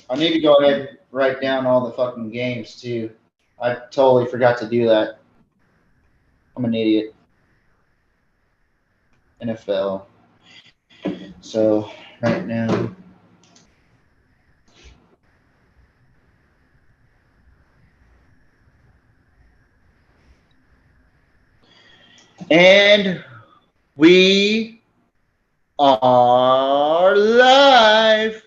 I need to go ahead and write down all the fucking games too. I totally forgot to do that. I'm an idiot. NFL. So right now, and we are live,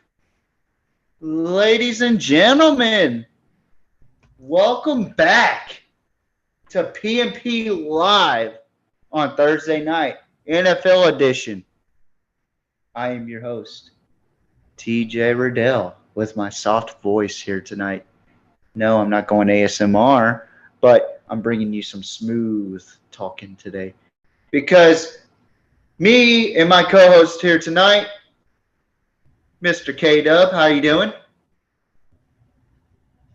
ladies and gentlemen. Welcome back to PMP Live on Thursday night, NFL edition. I am your host, TJ Riddell, with my soft voice here tonight. No, I'm not going ASMR, but I'm bringing you some smooth talking today. Because me and my co-host here tonight, Mr. K-Dub, how you doing?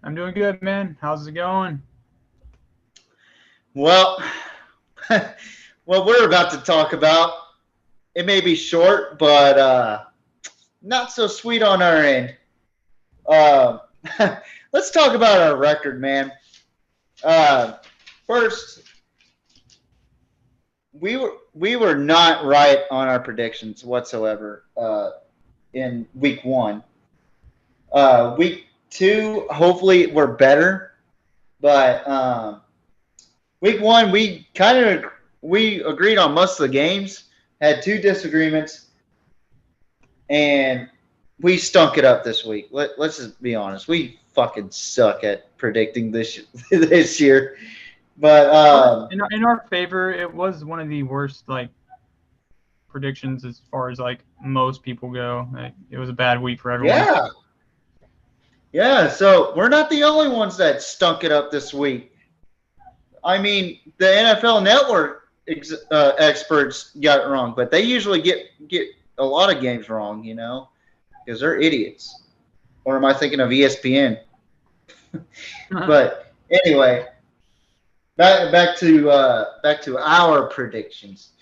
I'm doing good, man. How's it going? Well, what we're about to talk about, it may be short, but not so sweet on our end. Let's talk about our record, man. First, we were not right on our predictions whatsoever in week one. Week two, hopefully, we're better, but week one we agreed on most of the games. Had two disagreements, and we stunk it up this week. Let's just be honest. We fucking suck at predicting this year. But in our favor, it was one of the worst predictions as far as most people go. It was a bad week for everyone. Yeah. So we're not the only ones that stunk it up this week. I mean, the NFL Network experts got it wrong, but they usually get a lot of games wrong, because they're idiots. Or am I thinking of ESPN? But anyway, back to our predictions.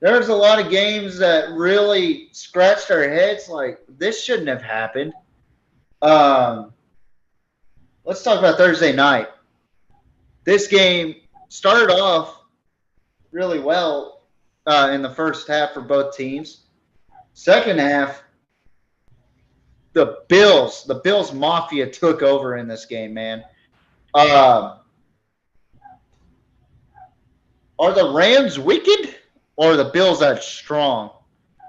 There's a lot of games that really scratched our heads. Like, this shouldn't have happened. Let's talk about Thursday night. This game started off really well in the first half for both teams. Second half, the Bills Mafia took over in this game, man. Are the Rams wicked, or are the Bills that strong?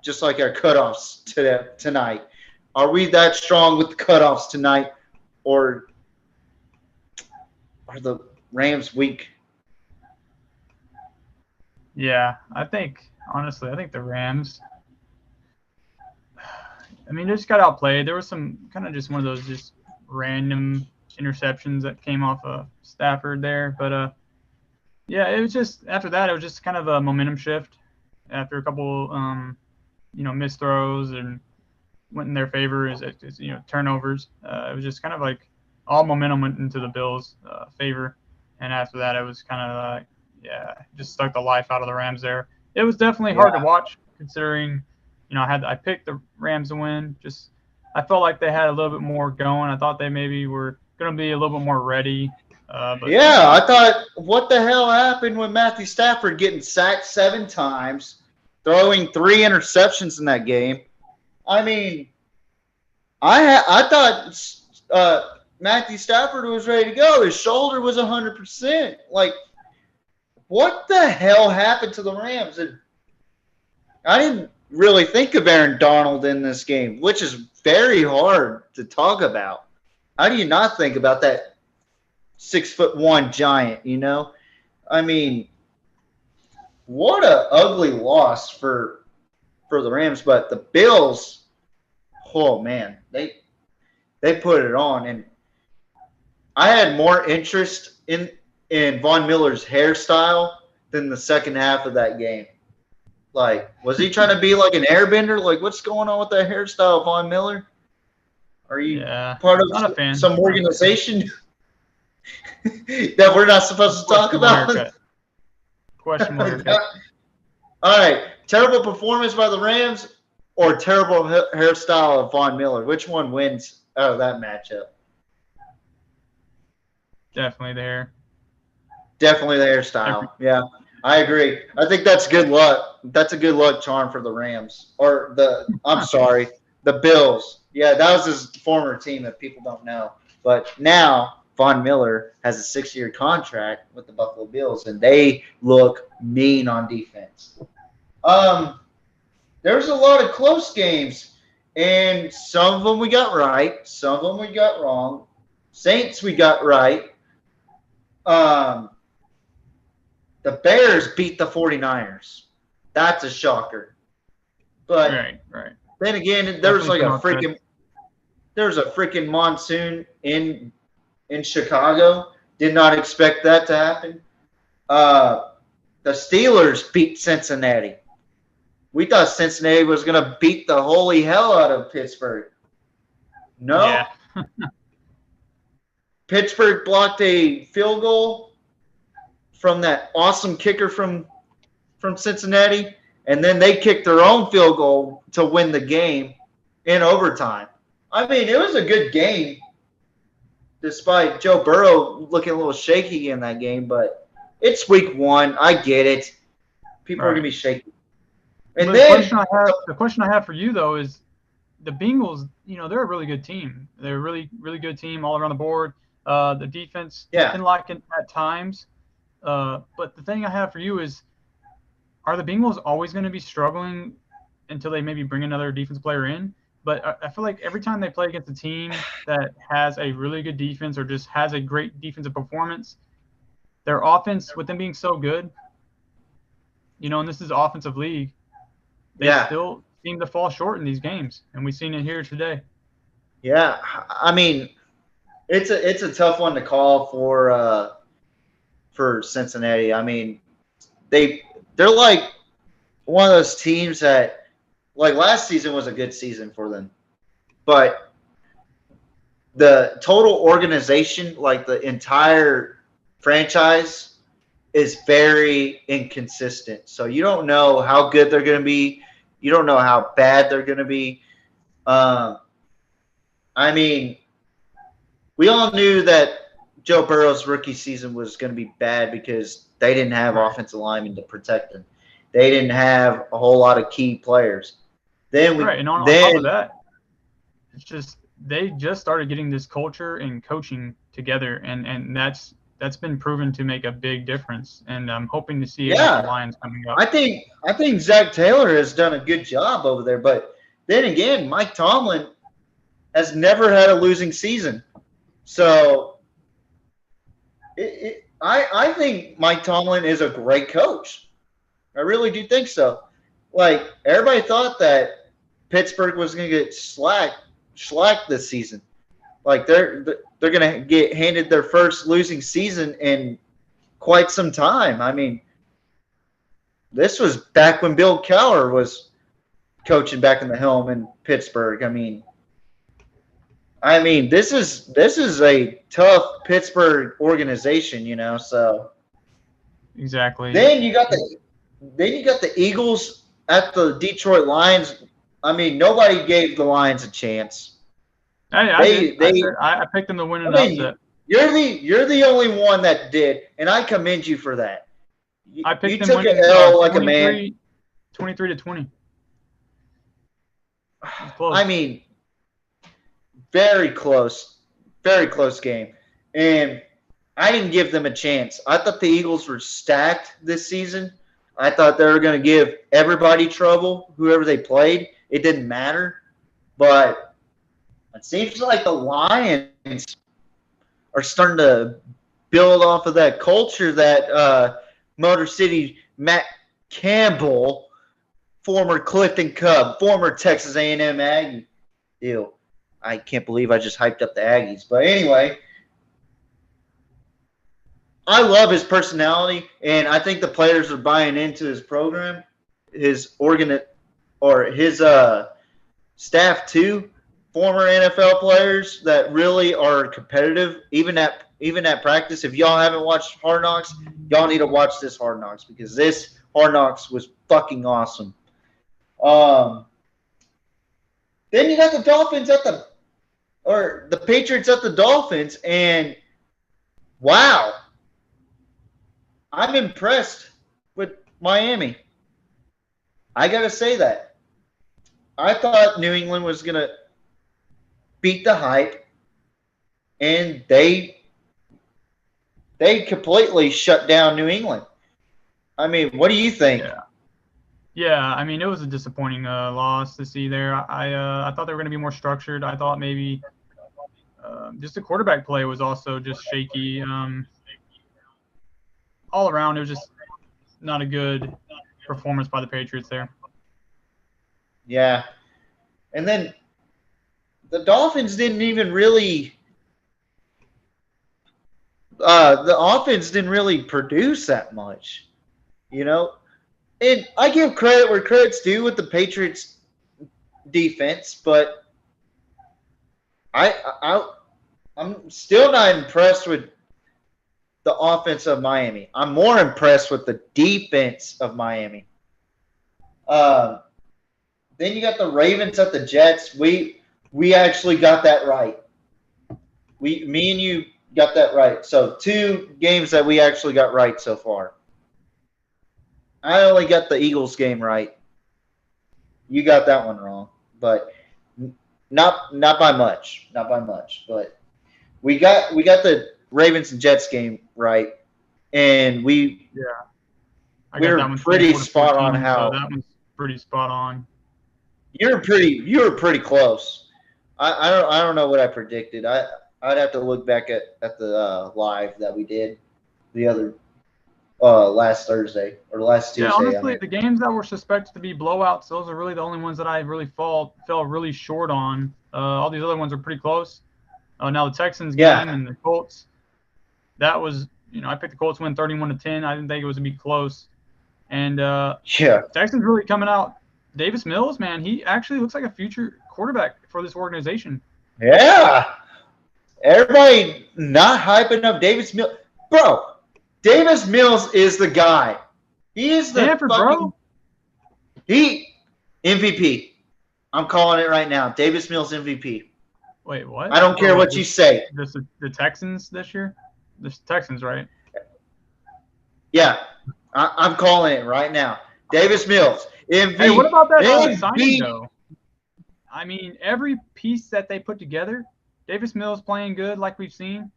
Just like our cutoffs tonight. Are we that strong with the cutoffs tonight, or are the Rams weak? Yeah, honestly, I think the Rams. I mean, they just got outplayed. There was some kind of just one of those just random interceptions that came off of Stafford there. But, yeah, it was just after that, it was just kind of a momentum shift after a couple, missed throws and went in their favor as turnovers. It was just kind of like all momentum went into the Bills' favor. And after that, it was kind of just stuck the life out of the Rams there. It was definitely hard to watch considering, I picked the Rams to win. Just I felt like they had a little bit more going. I thought they maybe were going to be a little bit more ready. I thought, what the hell happened with Matthew Stafford getting sacked 7 times, throwing 3 interceptions in that game? I mean, I thought Matthew Stafford was ready to go. His shoulder was 100%. Like, what the hell happened to the Rams? And I didn't really think of Aaron Donald in this game, which is very hard to talk about. How do you not think about that 6'1" giant, I mean, what a ugly loss for the Rams. But the Bills, oh, man, they put it on. And I had more interest in Von Miller's hairstyle than the second half of that game. Like, was he trying to be like an airbender? Like, what's going on with that hairstyle, Von Miller? Are you part of some organization that we're not supposed to talk about? Question mark. All right. Terrible performance by the Rams or terrible hairstyle of Von Miller? Which one wins out of that matchup. Definitely there. Definitely the hairstyle. Yeah, I agree. I think that's good luck. That's a good luck charm for the Rams. Or I'm sorry, the Bills. Yeah, that was his former team that people don't know. But now Von Miller has a 6-year contract with the Buffalo Bills, and they look mean on defense. There's a lot of close games, and some of them we got right, some of them we got wrong. Saints we got right. The Bears beat the 49ers. That's a shocker. But right. Then again, there was a freaking monsoon in Chicago. Did not expect that to happen. The Steelers beat Cincinnati. We thought Cincinnati was going to beat the holy hell out of Pittsburgh. No. Yeah. Pittsburgh blocked a field goal from that awesome kicker from Cincinnati, and then they kicked their own field goal to win the game in overtime. I mean, it was a good game, despite Joe Burrow looking a little shaky in that game, but it's week 1. I get it. People are going to be shaky. And the question I have for you, though, is the Bengals, they're a really good team. They're a really, really good team all around the board. The defense been lacking at times. But the thing I have for you is, are the Bengals always going to be struggling until they maybe bring another defense player in? But I feel like every time they play against a team that has a really good defense or just has a great defensive performance, their offense, with them being so good, and this is an offensive league, they still seem to fall short in these games, and we've seen it here today. Yeah, I mean, it's a tough one to call for Cincinnati. I mean, they're like one of those teams that, like, last season was a good season for them, but the total organization, like the entire franchise, is very inconsistent. So you don't know how good they're going to be. You don't know how bad they're going to be. I mean, we all knew that Joe Burrow's rookie season was going to be bad because they didn't have offensive linemen to protect him. They didn't have a whole lot of key players. And on top of that, it's just they just started getting this culture and coaching together, and that's been proven to make a big difference. And I'm hoping to see it with the Lions coming up. I think Zach Taylor has done a good job over there, but then again, Mike Tomlin has never had a losing season. So I think Mike Tomlin is a great coach. I really do think so. Like, everybody thought that Pittsburgh was going to get shellacked this season. Like, they're going to get handed their first losing season in quite some time. I mean, this was back when Bill Cowher was coaching back in the helm in Pittsburgh. I mean, this is a tough Pittsburgh organization, so exactly. Then you got the Eagles at the Detroit Lions. I mean, nobody gave the Lions a chance. I picked them to win an upset. You're the only one that did, and I commend you for that. I picked you them took winning an L like a man. 23-20. I mean, very close game, and I didn't give them a chance. I thought the Eagles were stacked this season. I thought they were going to give everybody trouble, whoever they played. It didn't matter, but it seems like the Lions are starting to build off of that culture that Motor City Matt Campbell, former Clifton Cub, former Texas A&M Aggie. Ew. I can't believe I just hyped up the Aggies. But anyway, I love his personality, and I think the players are buying into his program, his staff too. Former NFL players that really are competitive, even at practice. If y'all haven't watched Hard Knocks, y'all need to watch this Hard Knocks, because this Hard Knocks was fucking awesome. Then you got the Dolphins at the or the Patriots at the Dolphins, and wow, I'm impressed with Miami. I gotta say that. I thought New England was gonna beat the hype, and they completely shut down New England. I mean, what do you think? Yeah. I mean, it was a disappointing loss to see there. I thought they were going to be more structured. I thought maybe just the quarterback play was also just shaky. All around, it was just not a good performance by the Patriots there. Yeah. And then the Dolphins didn't even really the offense didn't really produce that much. You know? And I give credit where credit's due with the Patriots defense, but I'm still not impressed with the offense of Miami. I'm more impressed with the defense of Miami. Then you got the Ravens at the Jets. We actually got that right. Me and you got that right. So 2 games that we actually got right so far. I only got the Eagles game right. You got that one wrong, but not by much. Not by much. But we got the Ravens and Jets game right, and we were pretty spot on. How that one's pretty spot on. You were pretty close. I don't know what I predicted. I'd have to look back at the live that we did the other last Thursday or last Tuesday. Yeah, honestly, the games that were suspected to be blowouts, those are really the only ones that I really fell really short on. All these other ones are pretty close. Now the Texans game and the Colts, that was, I picked the Colts to win 31-10. I didn't think it was going to be close. And Texans really coming out. Davis Mills, man, he actually looks like a future quarterback for this organization. Yeah. Everybody not hyping up Davis Mills. Bro, Davis Mills is the guy. He is the Stanford, bro. He MVP. I'm calling it right now. Davis Mills MVP. Wait, what? I don't care what you say. The Texans this year? The Texans, right? Yeah. I'm calling it right now. Davis Mills. MVP. Hey, what about that signing, though? I mean, every piece that they put together, Davis Mills playing good like we've seen.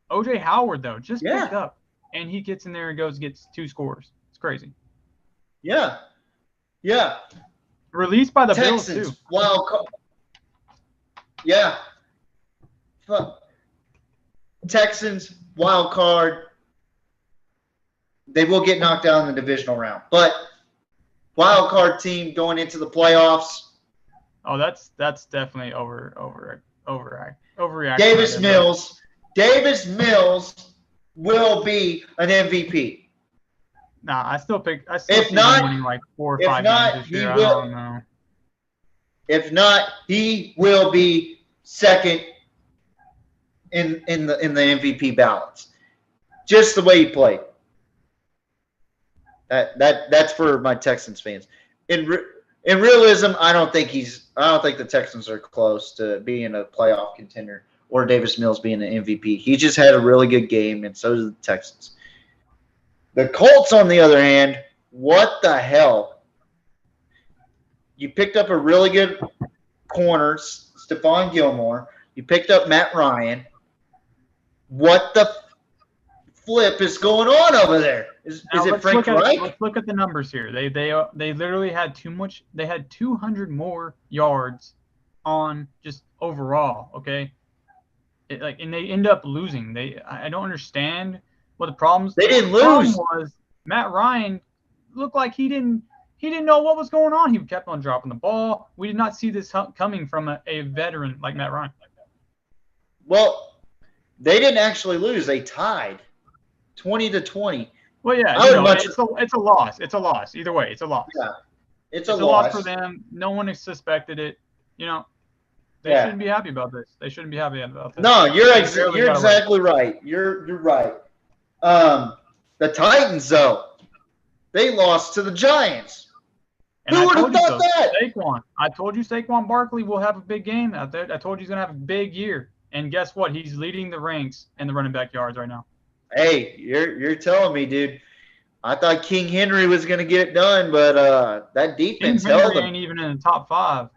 O.J. Howard, though, just picked up. And he gets in there and gets 2 scores. It's crazy. Yeah. Yeah. Released by the Texans, Bills, too. Wild card. Yeah. Texans, wild card. They will get knocked out in the divisional round. But wild card team going into the playoffs. Oh, that's definitely overreaction. Davis Mills will be an MVP. Nah, I still see him winning like 4 or 5 games this year. I don't know. If not, he will be second in the MVP ballots. Just the way he played. That's for my Texans fans. In realism, I don't think the Texans are close to being a playoff contender or Davis Mills being an MVP. He just had a really good game, and so did the Texans. The Colts, on the other hand, what the hell? You picked up a really good corner, Stephon Gilmore. You picked up Matt Ryan. What the flip is going on over there? Is it Frank Reich? Let's look at the numbers here. They literally had too much. They had 200 more yards on just overall. Okay, and they end up losing. I don't understand what the problems. They didn't lose. The problem was Matt Ryan looked like he didn't know what was going on. He kept on dropping the ball. We did not see this coming from a veteran like Matt Ryan. Well, they didn't actually lose. They tied 20-20. Well, yeah, it's a loss. It's a loss. Either way, it's a loss. Yeah, it's a loss for them. No one suspected it. They shouldn't be happy about this. They shouldn't be happy about this. No, you're exactly right. You're right. The Titans, though, they lost to the Giants. And Who I would have told you thought so. that? Saquon. I told you Saquon Barkley will have a big game out there. I told you he's going to have a big year. And guess what? He's leading the ranks in the running back yards right now. Hey, you're telling me, dude. I thought King Henry was going to get it done, but that defense King Henry held him. ain't even in the top 5.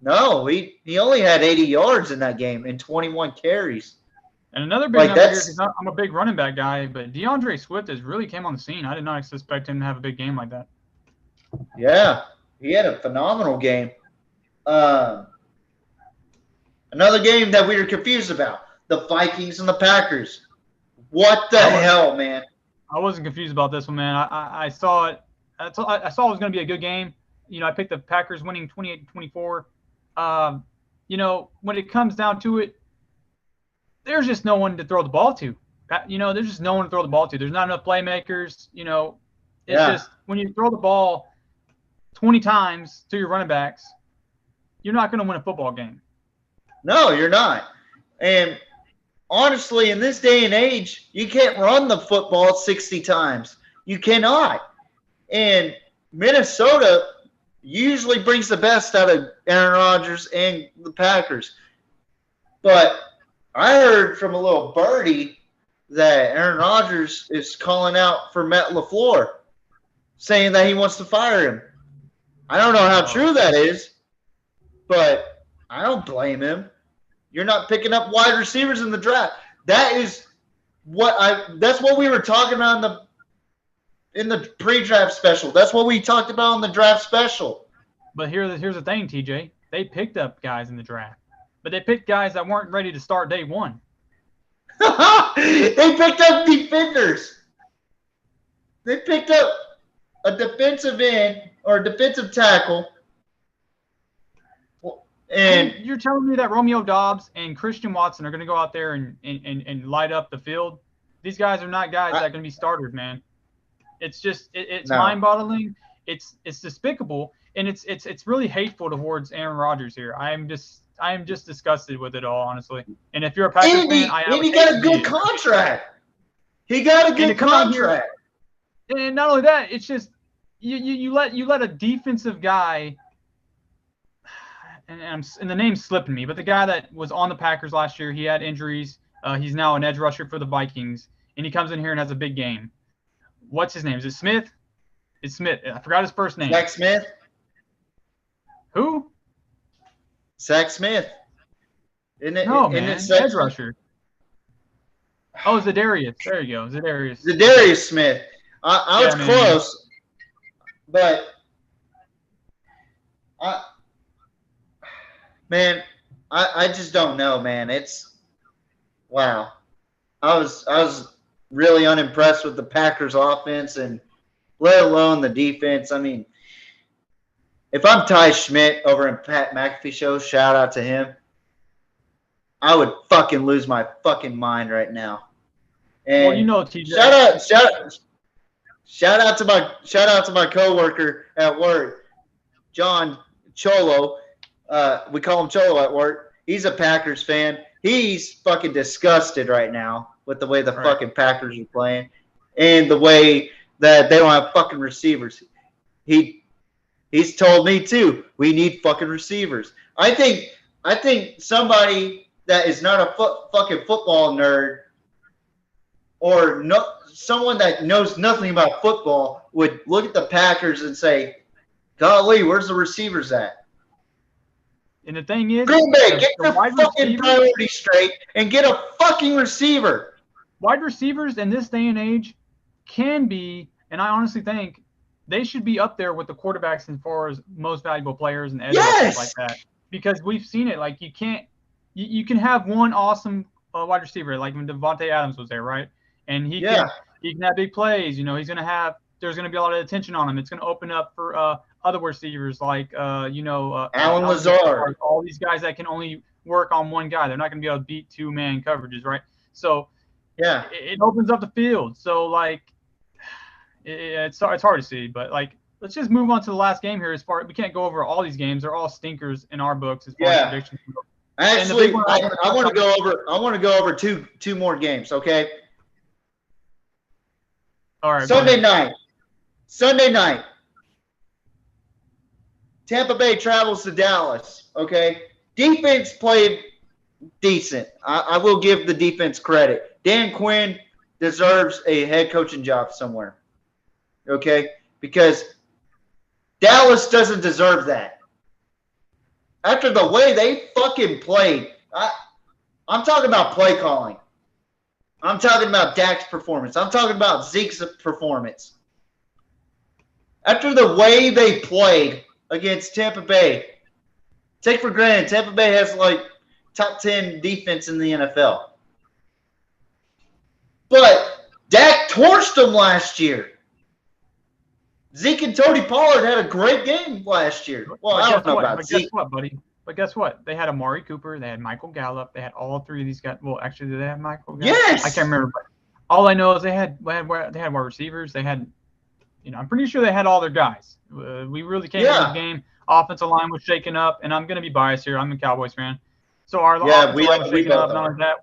No, he only had 80 yards in that game and 21 carries. And another big number here, because I'm a big running back guy, but DeAndre Swift has really came on the scene. I did not expect him to have a big game like that. Yeah, he had a phenomenal game. Another game that we were confused about, the Vikings and the Packers. What the hell, man? I wasn't confused about this one, man. I saw it. I saw it was going to be a good game. You know, I picked the Packers winning 28-24. You know, when it comes down to it, there's just no one to throw the ball to. You know, there's just no one to throw the ball to. There's not enough playmakers. You know, it's just when you throw the ball 20 times to your running backs, you're not going to win a football game. No, you're not. And honestly, in this day and age, you can't run the football 60 times. You cannot. And Minnesota usually brings the best out of Aaron Rodgers and the Packers. But I heard from a little birdie that Aaron Rodgers is calling out for Matt LaFleur, saying that he wants to fire him. I don't know how true that is, but I don't blame him. You're not picking up wide receivers in the draft. That's what we were talking about in the pre-draft special. That's what we talked about in the draft special. But here's the thing, TJ. They picked up guys in the draft, but they picked guys that weren't ready to start day one. They picked up defenders. They picked up a defensive end or a defensive tackle. And you're telling me that Romeo Doubs and Christian Watson are going to go out there and light up the field? These guys are not guys that are going to be starters, man. It's just it's mind-boggling. It's despicable, and it's really hateful towards Aaron Rodgers here. I am just disgusted with it all, honestly. And if you're a Packers fan, he got a good contract. He got a good contract. And not only that, it's just you let a defensive guy. And the name's slipping me, but the guy that was on the Packers last year, he had injuries. He's now an edge rusher for the Vikings, and he comes in here and has a big game. What's his name? Is it Smith? It's Smith. I forgot his first name. Zach Smith. Who? Zach Smith. Isn't it? No, man. Edge rusher. Oh, Zadarius. There you go. Zadarius Smith. I was close, but I just don't know, man. It's wow. I was really unimpressed with the Packers offense and let alone the defense. I mean, if I'm Ty Schmidt over in Pat McAfee show, shout out to him, I would fucking lose my fucking mind right now. And well, you know, TJ. Shout out to my coworker at work, John Cholo. We call him Cholo at work. He's a Packers fan. He's fucking disgusted right now with the way the fucking Packers are playing and the way that they don't have fucking receivers. He's told me too, we need fucking receivers. I think somebody that is not a fucking football nerd or someone that knows nothing about football would look at the Packers and say, golly, where's the receivers at? And the thing is, Green Bay, get your fucking priorities straight and get a fucking receiver. Wide receivers in this day and age can be, and I honestly think they should be up there with the quarterbacks as far as most valuable players and edge rushers like that. Because we've seen it. Like you can have one awesome wide receiver, like when Devontae Adams was there, right? And he can have big plays. You know, there's going to be a lot of attention on him. It's going to open up for other receivers like, Alan Lazard. All these guys that can only work on one guy. They're not going to be able to beat two-man coverages, right? So, it opens up the field. So, like, it's hard to see. But, like, let's just move on to the last game here. We can't go over all these games. They're all stinkers in our books as far as predictions go. Actually, I want to go over two more games, okay? All right. Sunday night. Tampa Bay travels to Dallas. Okay, defense played decent. I will give the defense credit. Dan Quinn deserves a head coaching job somewhere. Okay, because Dallas doesn't deserve that. After the way they fucking played, I'm talking about play calling. I'm talking about Dak's performance. I'm talking about Zeke's performance. After the way they played against Tampa Bay, take for granted Tampa Bay has like top 10 defense in the NFL. But Dak torched them last year. Zeke and Tony Pollard had a great game last year. Well, I don't know about Zeke. Guess what, buddy? But guess what? They had Amari Cooper. They had Michael Gallup. They had all three of these guys. Well, actually, did they have Michael Gallup? Yes. I can't remember. But all I know is they had wide receivers. They had, I'm pretty sure they had all their guys. We really came into the game. Offensive line was shaken up, and I'm going to be biased here. I'm a Cowboys fan. So our offensive line was shaken up. Not only that,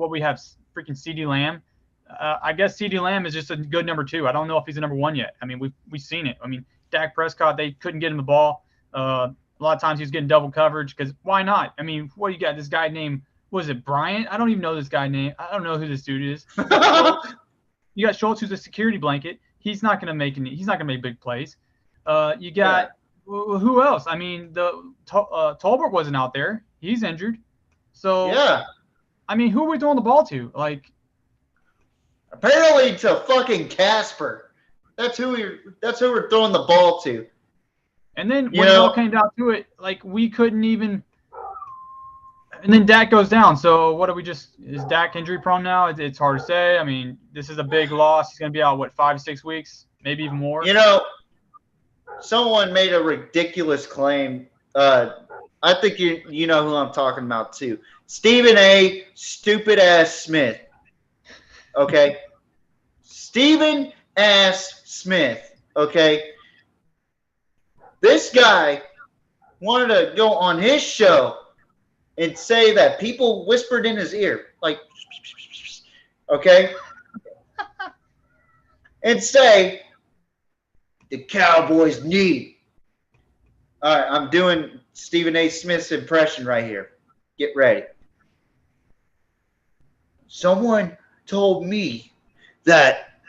we have freaking CeeDee Lamb. I guess CeeDee Lamb is just a good number 2. I don't know if he's a number 1 yet. I mean, we've seen it. I mean, Dak Prescott, they couldn't get him the ball. A lot of times he's getting double coverage because why not? I mean, what do you got? This guy named, was it Bryant? I don't even know this guy name. I don't know who this dude is. You got Schultz, who's a security blanket. He's not going to make big plays. You got who else? I mean, Tolbert wasn't out there. He's injured. So I mean, who are we throwing the ball to? Like, apparently to fucking Casper. That's who we're throwing the ball to. And then when it all came down to it, like we couldn't even. And then Dak goes down. So what do we just? Is Dak injury prone now? It's hard to say. I mean, this is a big loss. He's going to be out 5 to 6 weeks, maybe even more. Someone made a ridiculous claim. I think you know who I'm talking about too. Stephen A. Stupid ass Smith. Okay, Stephen ass Smith. Okay. This guy wanted to go on his show and say that people whispered in his ear, like, okay? And say, the Cowboys need. All right, I'm doing Stephen A. Smith's impression right here. Get ready. Someone told me that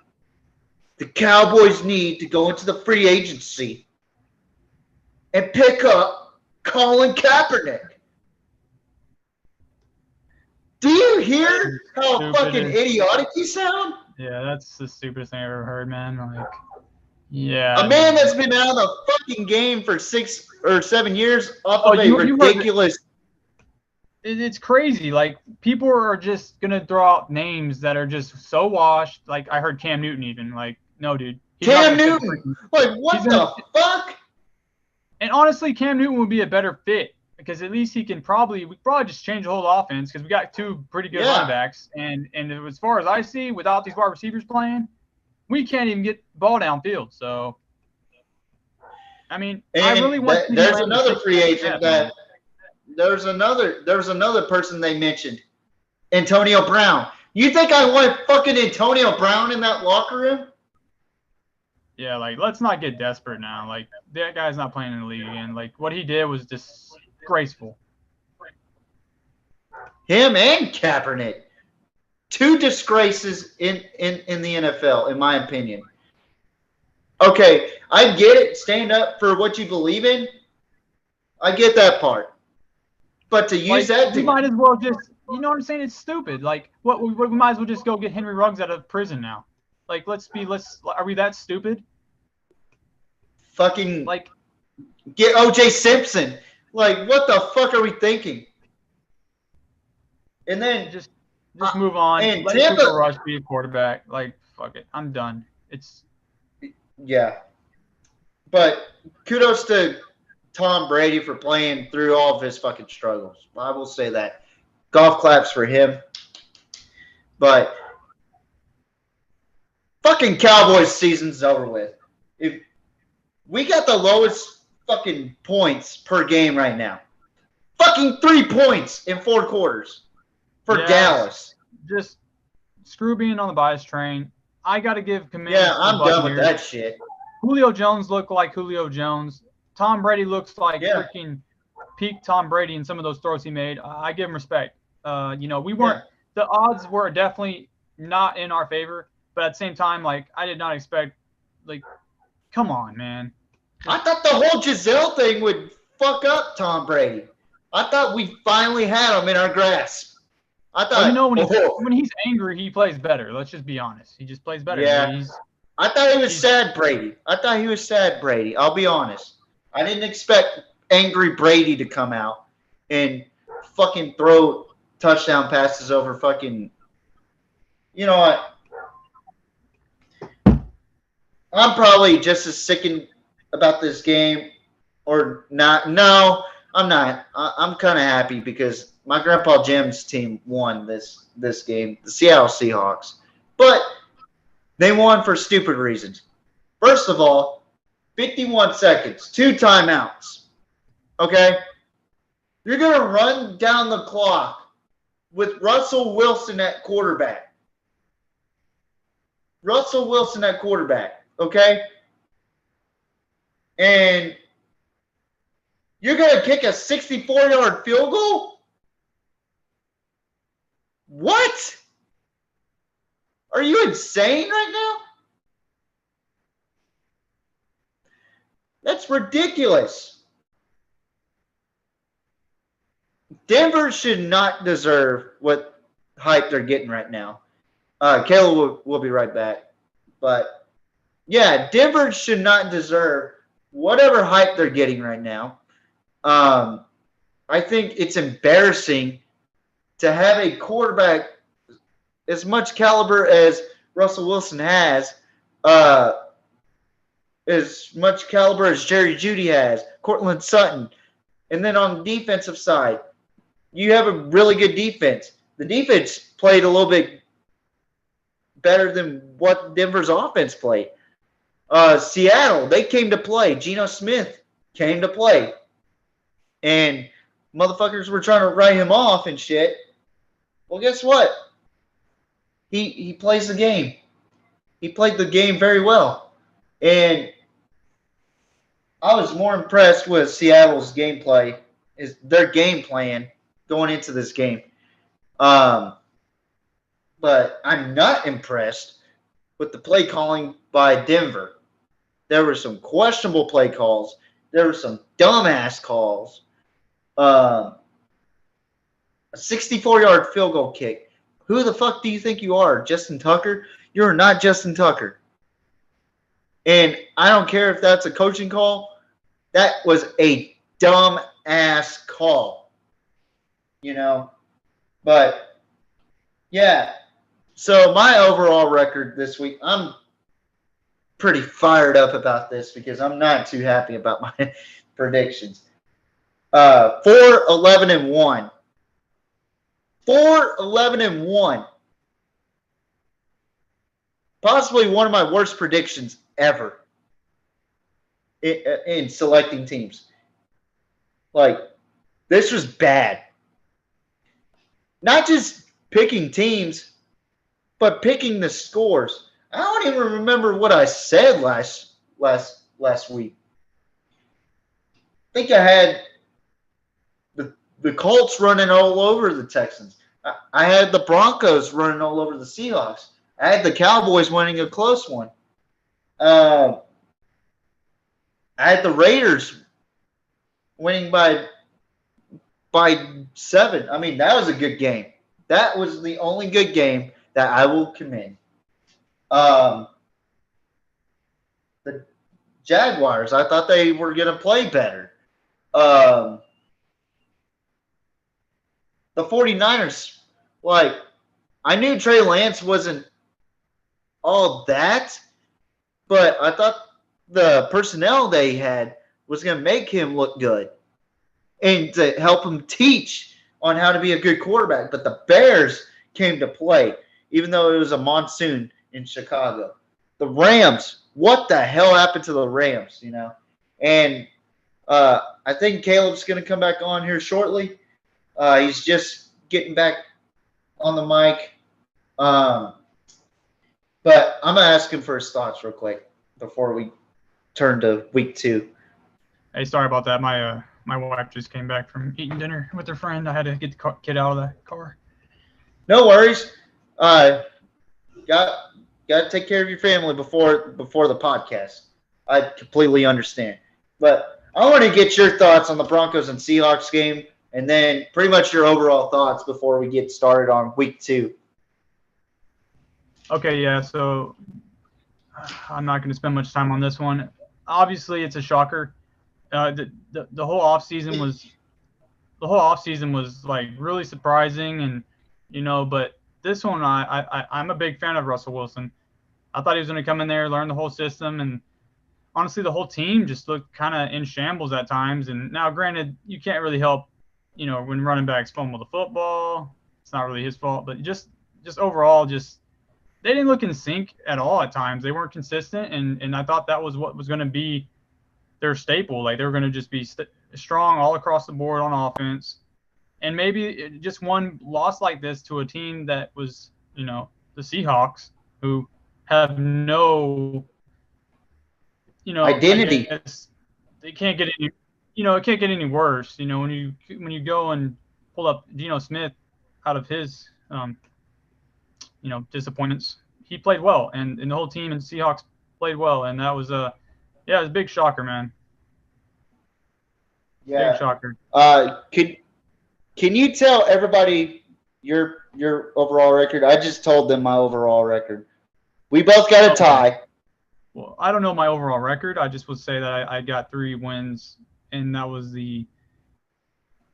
the Cowboys need to go into the free agency and pick up Colin Kaepernick. Do you hear how fucking idiotic you sound? Yeah, that's the stupidest thing I ever heard, man. Like, yeah. A man that's been out of the fucking game for 6 or 7 years off of a ridiculous. It's crazy. Like, people are just going to throw out names that are just so washed. Like, I heard Cam Newton even. Like, no, dude. Cam Newton? Like, what the fuck? And honestly, Cam Newton would be a better fit because at least we probably just change the whole offense because we got 2 pretty good running backs. And as far as I see, without these wide receivers playing, we can't even get the ball downfield. So, I mean, I really want. There's another free agent that. There's another person they mentioned, Antonio Brown. You think I want fucking Antonio Brown in that locker room? Yeah, like, let's not get desperate now. Like, that guy's not playing in the league again. Like, what he did was disgraceful. Him and Kaepernick. 2 disgraces in the NFL, in my opinion. Okay, I get it. Stand up for what you believe in. I get that part. But to use that, we might as well just, you know what I'm saying? It's stupid. Like, we might as well just go get Henry Ruggs out of prison now. Like, are we that stupid? Fucking like get O.J. Simpson. Like, what the fuck are we thinking? And then just move on. And let Cooper Rush be a quarterback. Like, fuck it, I'm done. But kudos to Tom Brady for playing through all of his fucking struggles. I will say that. Golf claps for him. But fucking Cowboys season's over with. If we got the lowest fucking points per game right now. Fucking 3 points in 4 quarters for Dallas. Just screw being on the bias train. I got to give command. Yeah, I'm done with that shit. Julio Jones looked like Julio Jones. Tom Brady looks like Yeah. freaking peak Tom Brady in some of those throws he made. I give him respect. We weren't Yeah. the odds were definitely not in our favor, but at the same time, like I did not expect, like, come on, man. I thought the whole Giselle thing would fuck up Tom Brady. I thought we finally had him in our grasp. I Well, thought, when he's angry, he plays better. Let's just be honest. He just plays better. yeah. I thought he was he's sad Brady. I'll be honest. I didn't expect angry Brady to come out and fucking throw touchdown passes over fucking. You know what? I'm probably just as sickened about this game or not. No, I'm not. I'm kind of happy because my grandpa Jim's team won this game, the Seattle Seahawks. But they won for stupid reasons. First of all, 51 seconds, 2 timeouts. Okay? You're going to run down the clock with Russell Wilson at quarterback. Okay? And you're going to kick a 64-yard field goal? What? Are you insane right now? That's ridiculous. Denver should not deserve what hype they're getting right now. Kayla will be right back. But, yeah, Denver should not deserve whatever hype they're getting right now. I think it's embarrassing to have a quarterback as much caliber as Russell Wilson has, as much caliber as Jerry Jeudy has, Cortland Sutton. And then on the defensive side, you have a really good defense. The defense played a little bit better than what Denver's offense played. Seattle, they came to play. Geno Smith came to play. And motherfuckers were trying to write him off and shit. Well, guess what? He plays the game. He played the game very well. And I was more impressed with Seattle's gameplay, is their game plan going into this game. But I'm not impressed with the play calling by Denver. There were some questionable play calls. There were some dumbass calls. A 64-yard field goal kick. Who the fuck do you think you are, Justin Tucker? You're not Justin Tucker. And I don't care if that's a coaching call. That was a dumb-ass call. But, yeah. So my overall record this week, I'm pretty fired up about this because I'm not too happy about my predictions. 4-11-1. 4-11-1. Possibly one of my worst predictions ever in selecting teams. Like, this was bad. Not just picking teams, but picking the scores. I don't even remember what I said last week. I think I had the Colts running all over the Texans. I had the Broncos running all over the Seahawks. I had the Cowboys winning a close one. I had the Raiders winning by 7. I mean, that was a good game. That was the only good game that I will commend. The Jaguars, I thought they were going to play better. The 49ers, like, I knew Trey Lance wasn't all that, but I thought the personnel they had was going to make him look good and to help him teach on how to be a good quarterback. But the Bears came to play, even though it was a monsoon in Chicago. The Rams, what the hell happened to the Rams, And I think Caleb's going to come back on here shortly. He's just getting back on the mic. But I'm going to ask him for his thoughts real quick before we turn to week 2. Hey, sorry about that. My wife just came back from eating dinner with her friend. I had to get the kid out of the car. No worries. Uh, got got to take care of your family before the podcast. I completely understand, but I want to get your thoughts on the Broncos and Seahawks game, and then pretty much your overall thoughts before we get started on week 2. Okay, yeah. So I'm not going to spend much time on this one. Obviously, it's a shocker. The whole offseason was like really surprising, and but this one I'm a big fan of Russell Wilson. I thought he was going to come in there, learn the whole system, and honestly, the whole team just looked kind of in shambles at times. And now, granted, you can't really help, when running backs fumble the football. It's not really his fault, but just overall, just they didn't look in sync at all at times. They weren't consistent, and I thought that was what was going to be their staple. Like they were going to just be strong all across the board on offense. And maybe just one loss like this to a team that was, the Seahawks, who have no, I Identity. guess they can't get any, it can't get any worse. When you go and pull up Geno Smith out of his, disappointments, he played well, and the whole team and Seahawks played well, and that was it was a big shocker, man. Yeah. Big shocker. Can you tell everybody your overall record? I just told them my overall record. We both got a tie. Well, I don't know my overall record. I just would say that I got 3 wins, and that was the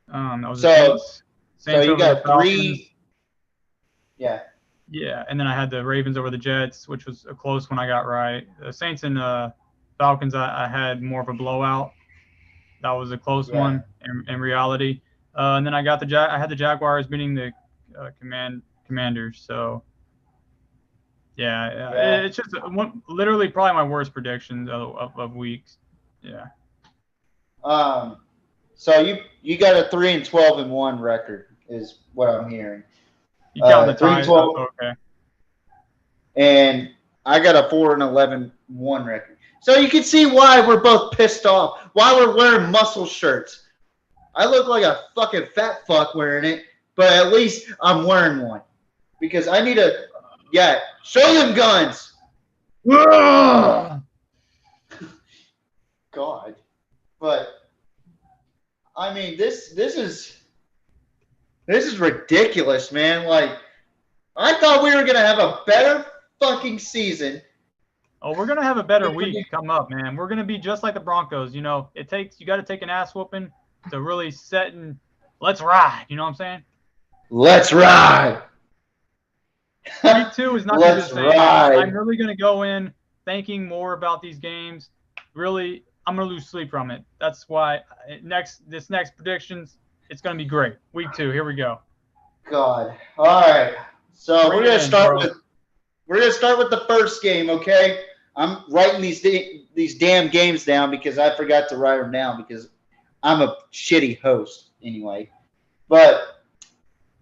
the Saints. So you got 3. Yeah. Yeah, and then I had the Ravens over the Jets, which was a close one I got right. The Saints and Falcons, I had more of a blowout. That was a close one in reality. And then I had the Jaguars beating the Commanders. So yeah, it's just literally probably my worst prediction of weeks. Yeah. So you got a 3-12-1 record is what I'm hearing. You count the ties, okay. And I got a 4-11-1 record. So you can see why we're both pissed off. Why we're wearing muscle shirts. I look like a fucking fat fuck wearing it, but at least I'm wearing one. Because I need to, show them guns. God. But, I mean, this is ridiculous, man. Like, I thought we were going to have a better fucking season. Oh, we're going to have a better week come up, man. We're going to be just like the Broncos. You got to take an ass whooping to really set and let's ride. You know what I'm saying? Let's ride. Week 2 is not going to be the same. I'm really going to go in thinking more about these games. Really, I'm going to lose sleep from it. That's why this next predictions, it's going to be great. Week 2, here we go. God. All right. So we're going to start with the first game, okay? I'm writing these damn games down because I forgot to write them down because I'm a shitty host anyway. But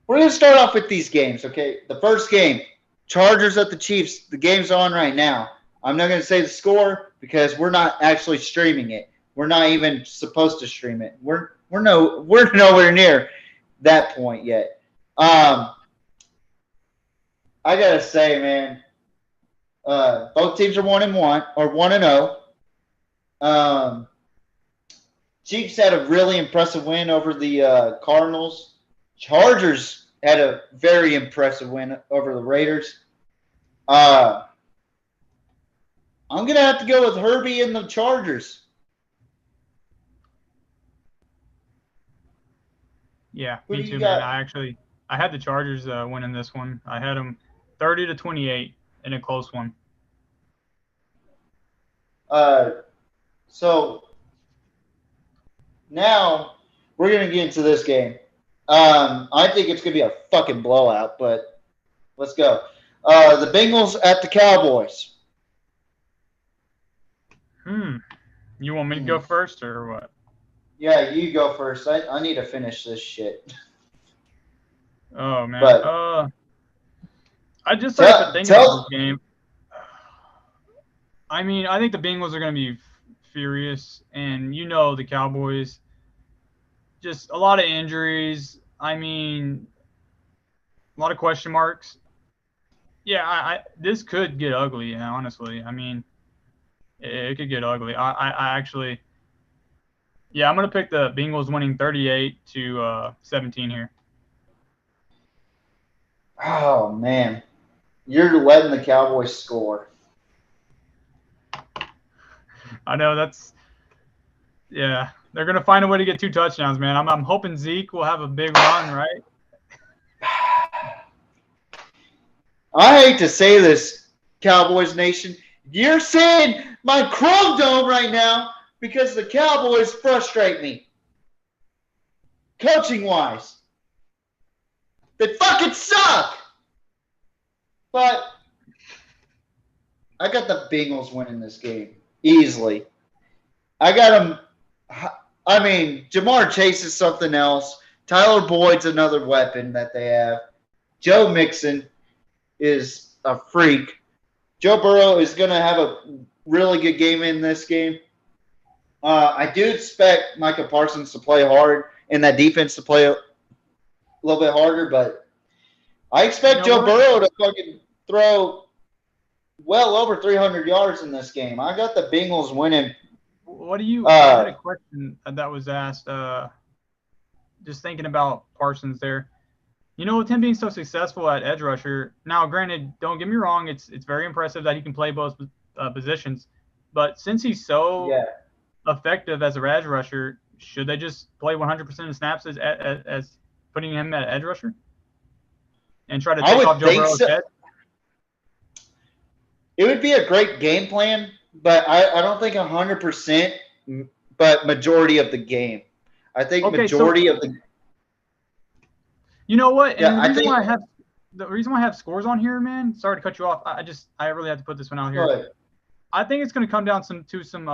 we're going to start off with these games, okay? The first game, Chargers at the Chiefs. The game's on right now. I'm not going to say the score because we're not actually streaming it. We're not even supposed to stream it. We're nowhere near that point yet. I gotta say, man, both teams are 1-1 or 1-0. Chiefs had a really impressive win over the Cardinals. Chargers had a very impressive win over the Raiders. I'm gonna have to go with Herbie and the Chargers. Yeah, me too, man. I had the Chargers winning this one. I had them 30-28 in a close one. So now we're gonna get into this game. I think it's gonna be a fucking blowout, but let's go. The Bengals at the Cowboys. You want me to go first or what? Yeah, you go first. I need to finish this shit. Oh man. But I just like to think about this game. I mean, I think the Bengals are going to be furious. And the Cowboys, just a lot of injuries. I mean, a lot of question marks. Yeah, this could get ugly, honestly. I mean, it could get ugly. I actually, yeah, I'm going to pick the Bengals winning 38-17 here. Oh, man. You're letting the Cowboys score. I know yeah, they're going to find a way to get 2 touchdowns, man. I'm hoping Zeke will have a big run, right? I hate to say this, Cowboys Nation. You're seeing my Chrome Dome right now because the Cowboys frustrate me. Coaching-wise. They fucking suck! But I got the Bengals winning this game. Easily. I got them. I mean, Jamar Chase is something else. Tyler Boyd's another weapon that they have. Joe Mixon is a freak. Joe Burrow is going to have a really good game in this game. I do expect Micah Parsons to play hard and that defense to play a little bit harder, but I expect Joe Burrow to fucking throw well over 300 yards in this game. I got the Bengals winning. What do you? I had a question that was asked. Just thinking about Parsons there. With him being so successful at edge rusher. Now, granted, don't get me wrong. It's very impressive that he can play both positions. But since he's so effective as a edge rusher, should they just play 100% of snaps as putting him at edge rusher and try to take off Joe Burrow's head? It would be a great game plan, but I don't think 100%, but majority of the game. I think majority of the. You know what? And the reason why I have scores on here, man. Sorry to cut you off. I really have to put this one out here. I think it's going to come down to some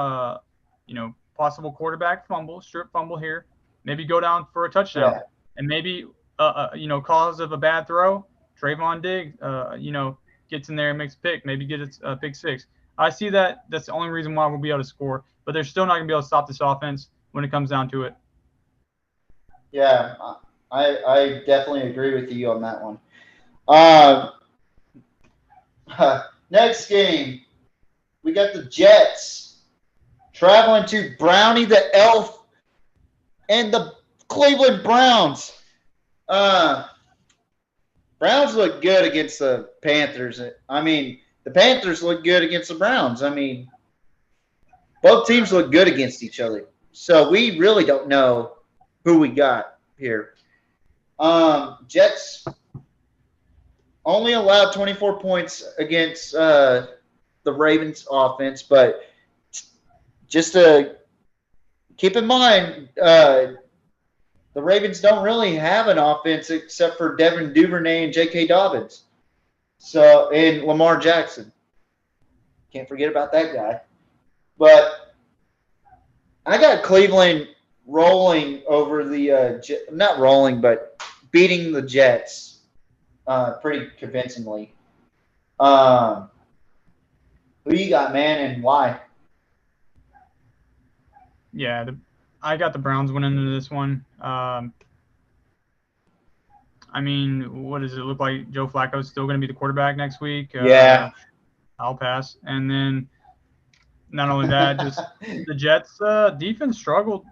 possible quarterback strip fumble here. Maybe go down for a touchdown, and maybe cause of a bad throw. Trayvon Diggs, gets in there and makes a pick. Maybe gets a pick 6. I see that. That's the only reason why we'll be able to score. But they're still not going to be able to stop this offense when it comes down to it. Yeah, I definitely agree with you on that one. Next game, we got the Jets traveling to Brownie the Elf and the Cleveland Browns. Browns look good against the Panthers. I mean, the Panthers look good against the Browns. I mean, both teams look good against each other. So we really don't know who we got here. Jets only allowed 24 points against the Ravens offense, but just to keep in mind, the Ravens don't really have an offense except for Devin Duvernay and J.K. Dobbins. And Lamar Jackson. Can't forget about that guy. But I got Cleveland rolling over the not rolling, but beating the Jets pretty convincingly. Who you got, man, and why? Yeah, I got the Browns winning into this one. I mean, what does it look like? Joe Flacco's still going to be the quarterback next week? Yeah. I'll pass. And then not only that, just the Jets defense struggled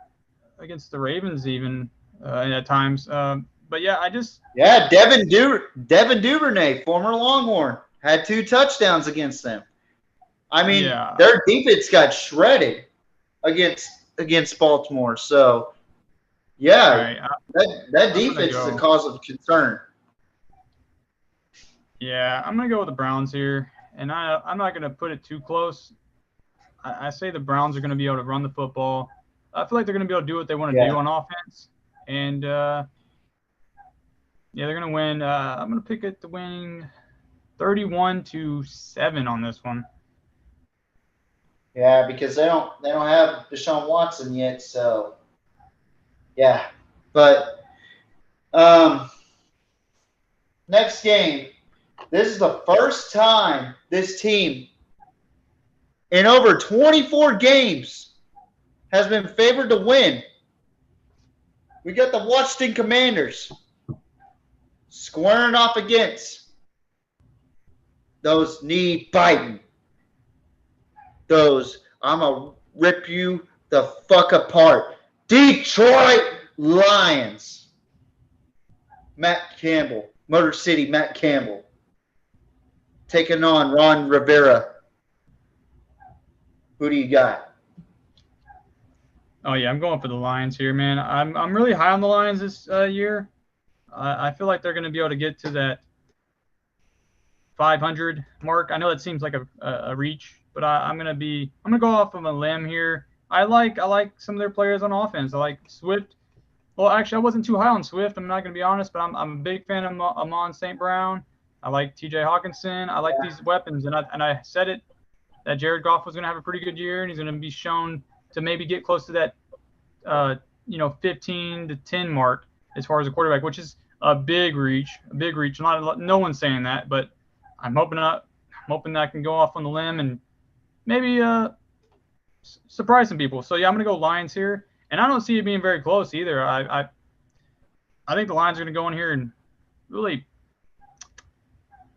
against the Ravens even at times. But yeah, Devin Duvernay, former Longhorn, had 2 touchdowns against them. I mean, their defense got shredded against Baltimore. So, that defense is a cause of concern. Yeah, I'm going to go with the Browns here. And I'm not going to put it too close. I say the Browns are going to be able to run the football. I feel like they're going to be able to do what they want to do on offense. And, they're going to win. I'm going to pick it to win 31-7 on this one. Yeah, because they don't have Deshaun Watson yet, so yeah. But next game, this is the first time this team in over 24 games has been favored to win. We got the Washington Commanders squaring off against those knee biting. Those I'ma rip you the fuck apart. Detroit Lions. Matt Campbell, Motor City Matt Campbell, taking on Ron Rivera. Who do you got? Oh yeah, I'm going for the Lions here, man. I'm really high on the Lions this year. I feel like they're going to be able to get to that 500 mark. I know that seems like a reach, but I'm gonna go off of a limb here. I like some of their players on offense. I like Swift. Well, actually, I wasn't too high on Swift. I'm not gonna be honest, but I'm a big fan of Amon St. Brown. I like T.J. Hawkinson. I like these weapons, and I said it that Jared Goff was gonna have a pretty good year, and he's gonna be shown to maybe get close to that 15 to 10 mark as far as a quarterback, which is a big reach. No one's saying that, but I'm hoping that I can go off on the limb and maybe surprise some people. So yeah, I'm gonna go Lions here, and I don't see it being very close either. I think the Lions are gonna go in here and really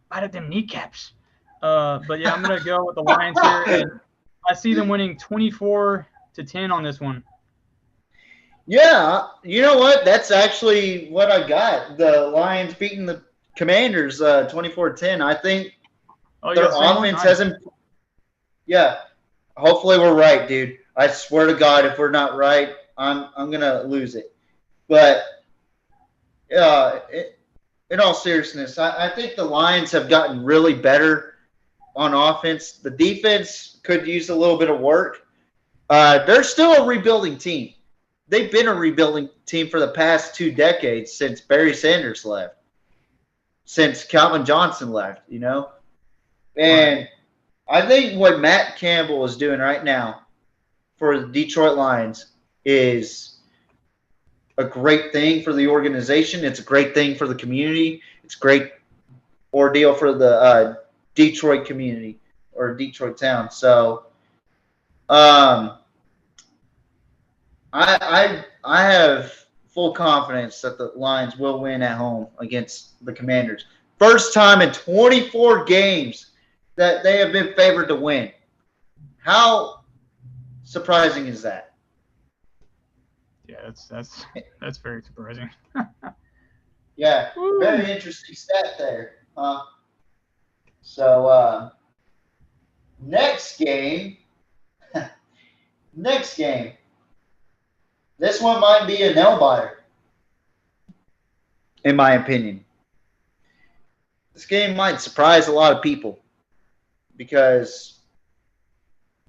bite at them kneecaps. But yeah, I'm gonna go with the Lions here, and I see them winning 24-10 on this one. Yeah, you know what? That's actually what I got. The Lions beating the Commanders 24-10. I think their offense hasn't – yeah, hopefully we're right, dude. I swear to God, if we're not right, I'm going to lose it. But in all seriousness, I think the Lions have gotten really better on offense. The defense could use a little bit of work. They're still a rebuilding team. They've been a rebuilding team for the past 2 decades since Barry Sanders left, since Calvin Johnson left, And right. I think what Matt Campbell is doing right now for the Detroit Lions is a great thing for the organization. It's a great thing for the community. It's a great ordeal for the Detroit community or Detroit town. So, I have full confidence that the Lions will win at home against the Commanders. First time in 24 games that they have been favored to win. How surprising is that? Yeah, that's very surprising. Yeah, very interesting stat there. So next game. This one might be a nail biter, in my opinion. This game might surprise a lot of people because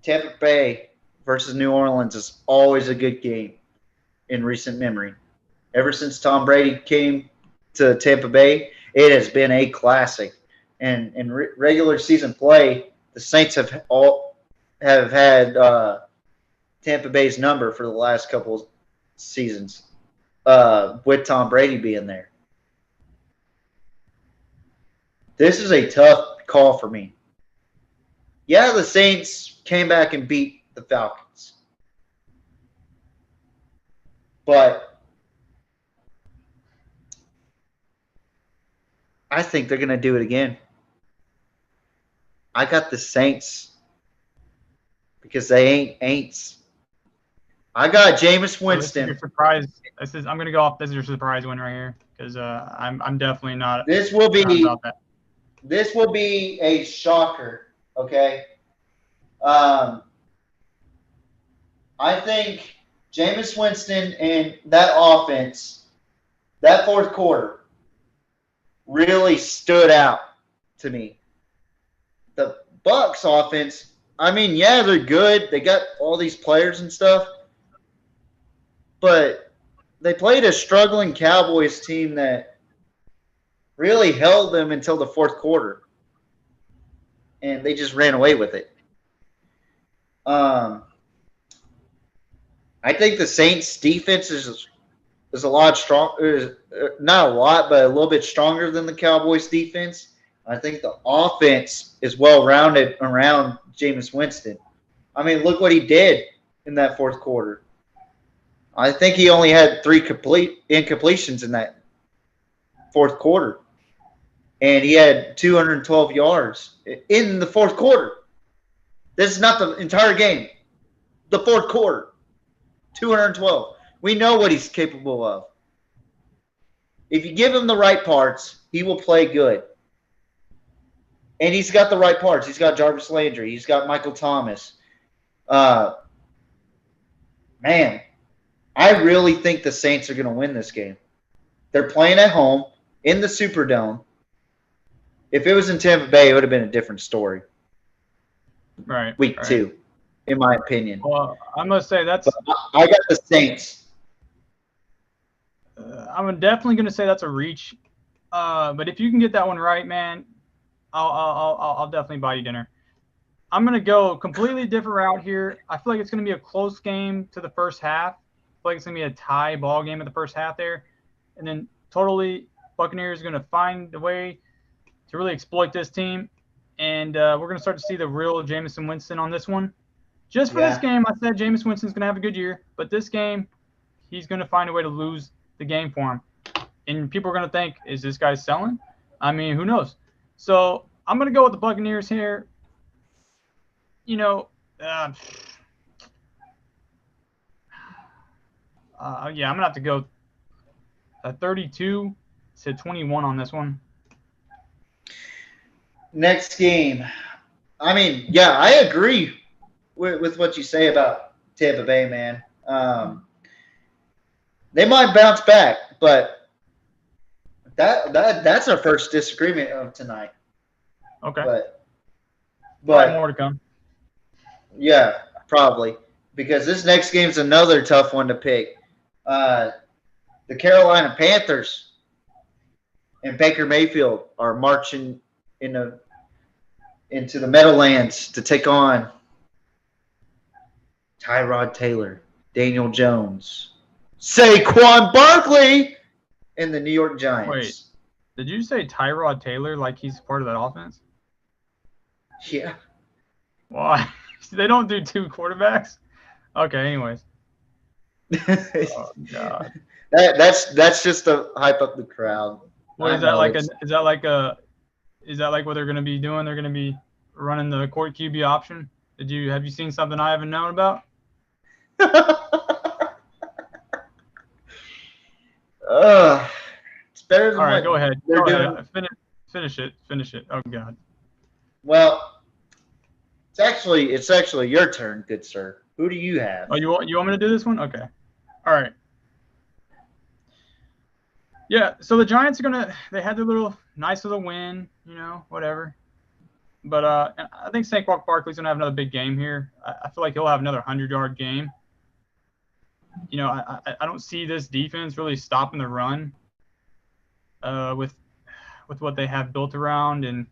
Tampa Bay versus New Orleans is always a good game in recent memory. Ever since Tom Brady came to Tampa Bay, it has been a classic. And in regular season play, the Saints have had Tampa Bay's number for the last couple of seasons with Tom Brady being there. This is a tough call for me. Yeah, the Saints came back and beat the Falcons. But I think they're going to do it again. I got the Saints because they ain'ts. I got Jameis Winston. Your surprise. I'm going to go off. This is your surprise win right here because I'm definitely not. This will be a shocker. Okay. I think Jameis Winston and that offense, that fourth quarter, really stood out to me. The Bucs offense, I mean, yeah, they're good. They got all these players and stuff. But they played a struggling Cowboys team that really held them until the fourth quarter. And they just ran away with it. I think the Saints' defense is a lot stronger. Not a lot, but a little bit stronger than the Cowboys' defense. I think the offense is well-rounded around Jameis Winston. I mean, look what he did in that fourth quarter. I think he only had 3 complete incompletions in that fourth quarter. And he had 212 yards in the fourth quarter. This is not the entire game. The fourth quarter. 212. We know what he's capable of. If you give him the right parts, he will play good. And he's got the right parts. He's got Jarvis Landry. He's got Michael Thomas. Man, I really think the Saints are going to win this game. They're playing at home in the Superdome. If it was in Tampa Bay, it would have been a different story. Right. Week 2, in my opinion. Well, I must say that's. But I got the Saints. I'm definitely going to say that's a reach. But if you can get that one right, man, I'll definitely buy you dinner. I'm going to go completely different route here. I feel like it's going to be a close game to the first half. I feel like it's going to be a tie ball game at the first half there. And then totally Buccaneers are going to find a way to really exploit this team. And we're going to start to see the real Jameis Winston on this one. Just for this game, I said Jameis Winston's going to have a good year. But this game, he's going to find a way to lose the game for him. And people are going to think, is this guy selling? I mean, who knows? So I'm going to go with the Buccaneers here. You know, I'm going to have to go 32 to 21 on this one. Next game. I mean, yeah, I agree with what you say about Tampa Bay, man. They might bounce back, but that's our first disagreement of tonight. Okay. But more to come. Yeah, probably. Because this next game is another tough one to pick. The Carolina Panthers and Baker Mayfield are marching into the Meadowlands to take on Tyrod Taylor, Daniel Jones, Saquon Barkley, and the New York Giants. Wait, did you say Tyrod Taylor like he's part of that offense? Yeah. Why? They don't do 2 quarterbacks? Okay, anyways. Oh, God. That's just to hype up the crowd. What is that like what they're going to be doing? They're going to be running the court QB option? Have you seen something I haven't known about? It's better than all right, go ahead. Go ahead. Finish it. Oh God. Well, it's actually your turn, good sir. Who do you have? Oh, you want me to do this one? Okay. All right. Yeah, so the Giants they had their nice little win, whatever. But I think Saquon Barkley's going to have another big game here. I feel like he'll have another 100-yard game. I don't see this defense really stopping the run with what they have built around. And,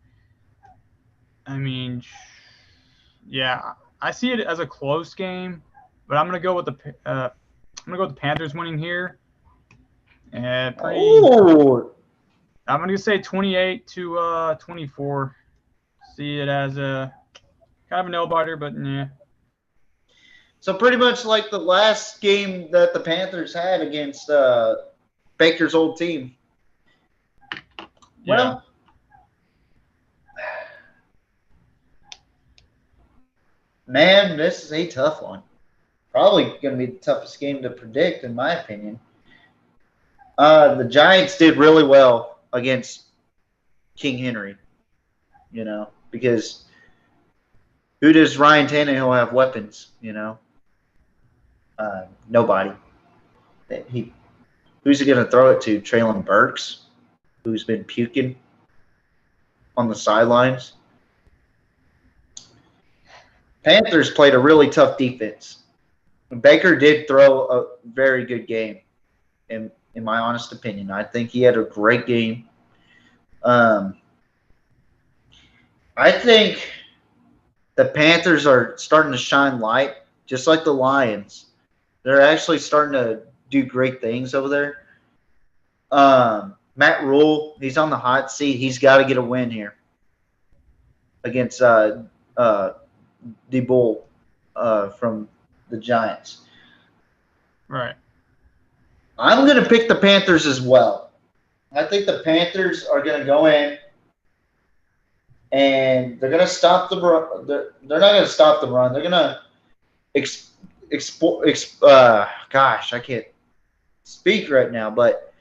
I mean, yeah, I see it as a close game. But I'm going to go with the Panthers winning here. I'm going to say 28 to 24. See it as a kind of a nail-biter, but yeah. So pretty much like the last game that the Panthers had against Baker's old team. Yeah. Well, man, this is a tough one. Probably going to be the toughest game to predict, in my opinion. The Giants did really well against King Henry, because who does Ryan Tannehill have weapons, Nobody. Who's he going to throw it to? Traylon Burks, who's been puking on the sidelines. Panthers played a really tough defense. Baker did throw a very good game, in my honest opinion. I think he had a great game. I think the Panthers are starting to shine light, just like the Lions. They're actually starting to do great things over there. Matt Rule, he's on the hot seat. He's got to get a win here against the Bull from the Giants. Right. I'm going to pick the Panthers as well. I think the Panthers are going to go in and they're going to stop the run. They're not going to stop the run. They're going to gosh, I can't speak right now, but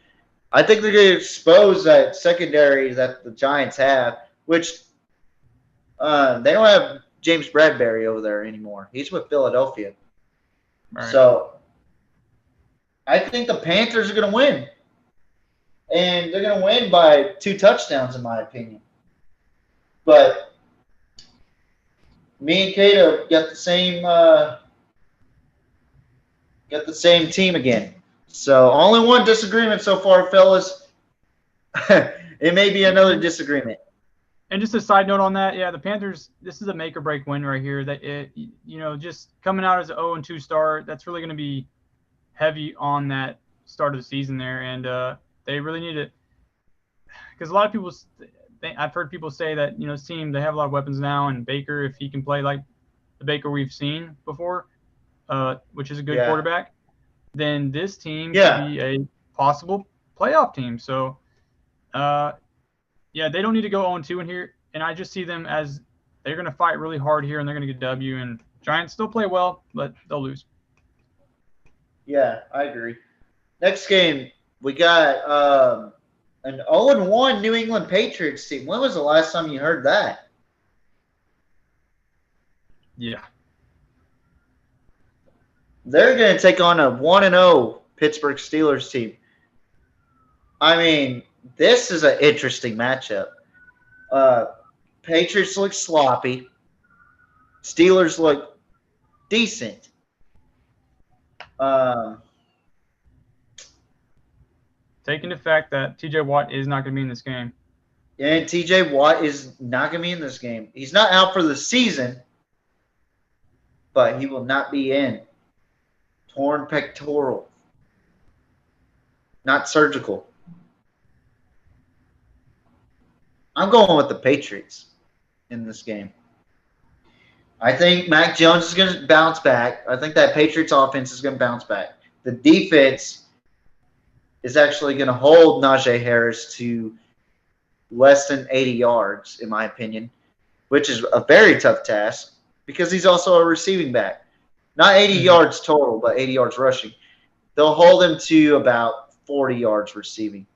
I think they're going to expose that secondary that the Giants have, which they don't have James Bradbury over there anymore. He's with Philadelphia. Right. So I think the Panthers are going to win. And they're going to win by 2 touchdowns, in my opinion. But me and Cato got the same team again. So only one disagreement so far, fellas. It may be another disagreement. And just a side note on that, yeah, the Panthers, this is a make or break win right here. That just coming out as an 0-2 start, that's really going to be heavy on that start of the season there, and they really need it because a lot of people, I've heard people say that this team, they have a lot of weapons now, and Baker, if he can play like the Baker we've seen before, which is a good quarterback, then this team could be a possible playoff team. So, they don't need to go 0-2 in here, and I just see them as they're going to fight really hard here, and they're going to get W. And Giants still play well, but they'll lose. Yeah, I agree. Next game, we got an 0-1 New England Patriots team. When was the last time you heard that? Yeah. They're going to take on a 1-0 Pittsburgh Steelers team. I mean, this is an interesting matchup. Patriots look sloppy. Steelers look decent. Taking the fact that T.J. Watt is not going to be in this game. And T.J. Watt is not going to be in this game. He's not out for the season, but he will not be in. Torn pectoral. Not surgical. I'm going with the Patriots in this game. I think Mac Jones is going to bounce back. I think that Patriots offense is going to bounce back. The defense is actually going to hold Najee Harris to less than 80 yards, in my opinion, which is a very tough task because he's also a receiving back. Not 80 yards total, but 80 yards rushing. They'll hold him to about 40 yards receiving.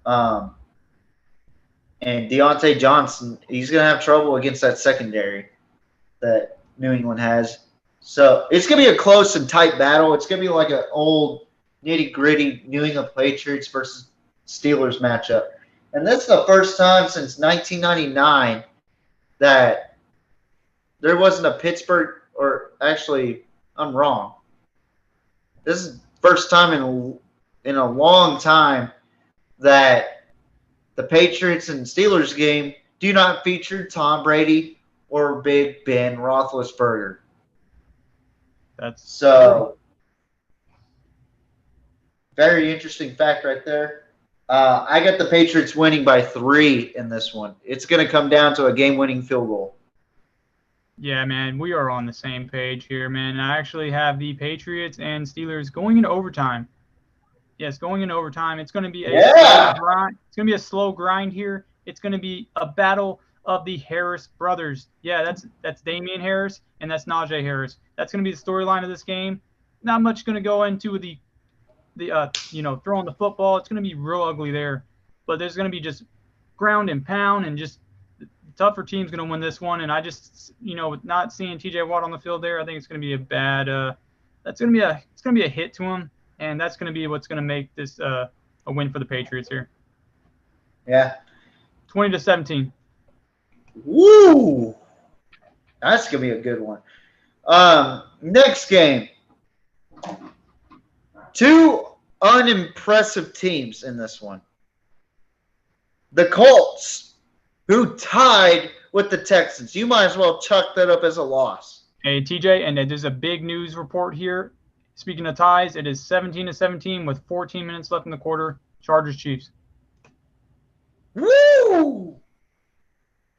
And Deontay Johnson, he's going to have trouble against that secondary that New England has. So it's going to be a close and tight battle. It's going to be like an old nitty-gritty New England Patriots versus Steelers matchup. And this is the first time since 1999 that there wasn't a Pittsburgh – or actually, I'm wrong. This is the first time in a long time that the Patriots and Steelers game do not feature Tom Brady or Big Ben Roethlisberger. That's so very interesting fact right there. I got the Patriots winning by 3 in this one. It's going to come down to a game-winning field goal. Yeah, man, we are on the same page here, man. I actually have the Patriots and Steelers going into overtime. Yes, going into overtime. It's going to be slow grind. It's going to be a slow grind here. It's going to be a battle of the Harris brothers. Yeah, that's Damian Harris and that's Najee Harris. That's going to be the storyline of this game. Not much going to go into the throwing the football. It's going to be real ugly there. But there's going to be just ground and pound, and just the tougher team's going to win this one. And I just, with not seeing T.J. Watt on the field there, I think it's going to be a bad it's going to be a hit to him, and that's going to be what's going to make this a win for the Patriots here. Yeah. 20-17. Woo! That's going to be a good one. Next game. 2 unimpressive teams in this one. The Colts, who tied with the Texans. You might as well chuck that up as a loss. Hey, TJ, and there's a big news report here. Speaking of ties, it is 17-17 with 14 minutes left in the quarter. Chargers-Chiefs. Woo!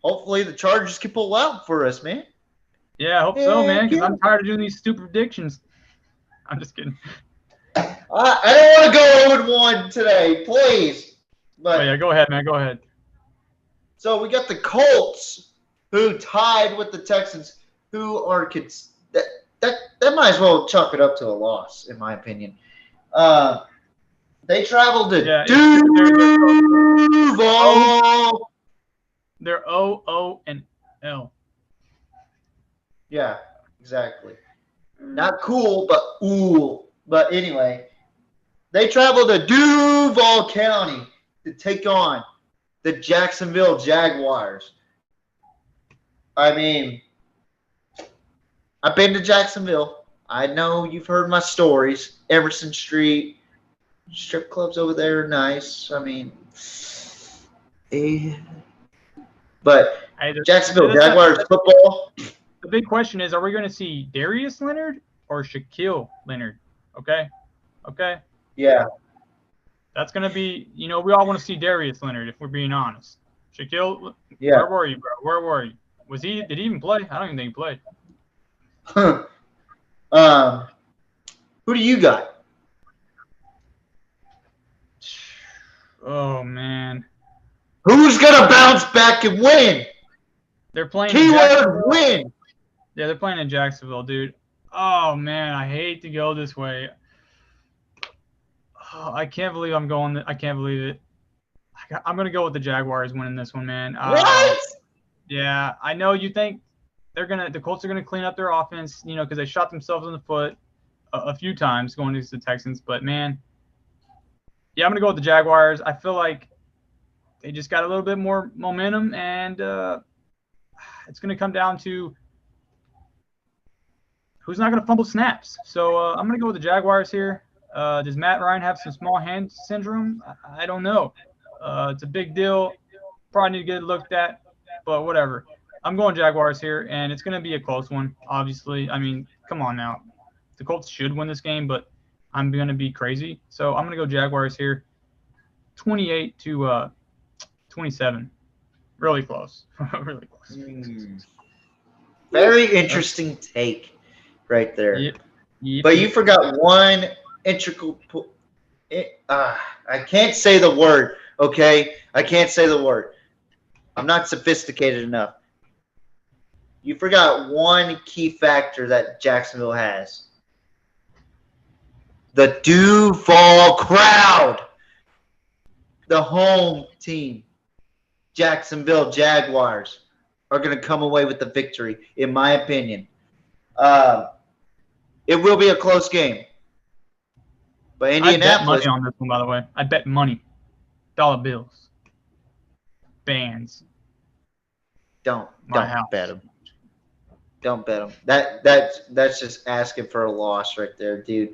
Hopefully the Chargers can pull out for us, man. Yeah, I hope so, man, because Yeah. I'm tired of doing these stupid predictions. I'm just kidding. I don't want to go 0-1 today, please. Oh, yeah, But go ahead, man. Go ahead. so we got the Colts, who tied with the Texans, who are that might as well chalk it up to a loss, in my opinion. They traveled to Yeah, Duval. they're O and L. Yeah, exactly. Not cool, but ooh. But anyway, they traveled to Duval County to take on the Jacksonville Jaguars. I mean, I've been to Jacksonville. I know you've heard my stories. Emerson Street, strip clubs over there are nice. I mean, eh. But Hey, Jacksonville Jaguars football. the big question is, are we going to see Darius Leonard or Shaquille Leonard? Okay. Yeah, That's going to be, we all want to see Darius Leonard, if we're being honest. Shaquille, yeah. where were you, bro? Where were you? Did he even play? I don't even think he played. Who do you got? Oh, man. Who's gonna bounce back and win? They're playing Keyword win. Yeah, they're playing in Jacksonville, dude. Oh, man, I hate to go this way. Oh, I can't believe I'm going. I can't believe it. I'm going to go with the Jaguars winning this one, man. What? Yeah, I know you think the Colts are going to clean up their offense, because they shot themselves in the foot a few times going against the Texans. But, man, yeah, I'm going to go with the Jaguars. I feel like they just got a little bit more momentum, and it's going to come down to who's not going to fumble snaps. So I'm going to go with the Jaguars here. Does Matt Ryan have some small hand syndrome? I don't know. It's a big deal. Probably need to get it looked at, but whatever. I'm going Jaguars here, and it's going to be a close one, obviously. I mean, come on now. The Colts should win this game, but I'm going to be crazy. So I'm going to go Jaguars here, 28-27. Really close. Really close. Very interesting take right there. Yep. But you forgot one integral. I can't say the word. Okay, I can't say the word. I'm not sophisticated enough. You forgot one key factor that Jacksonville has. The Duval crowd. The home team, Jacksonville Jaguars, are going to come away with the victory, in my opinion. It will be a close game. But Indianapolis. I bet money on this one, by the way. I bet money. Dollar bills. Bands. Don't house. bet them. Don't bet them. That's just asking for a loss right there, dude.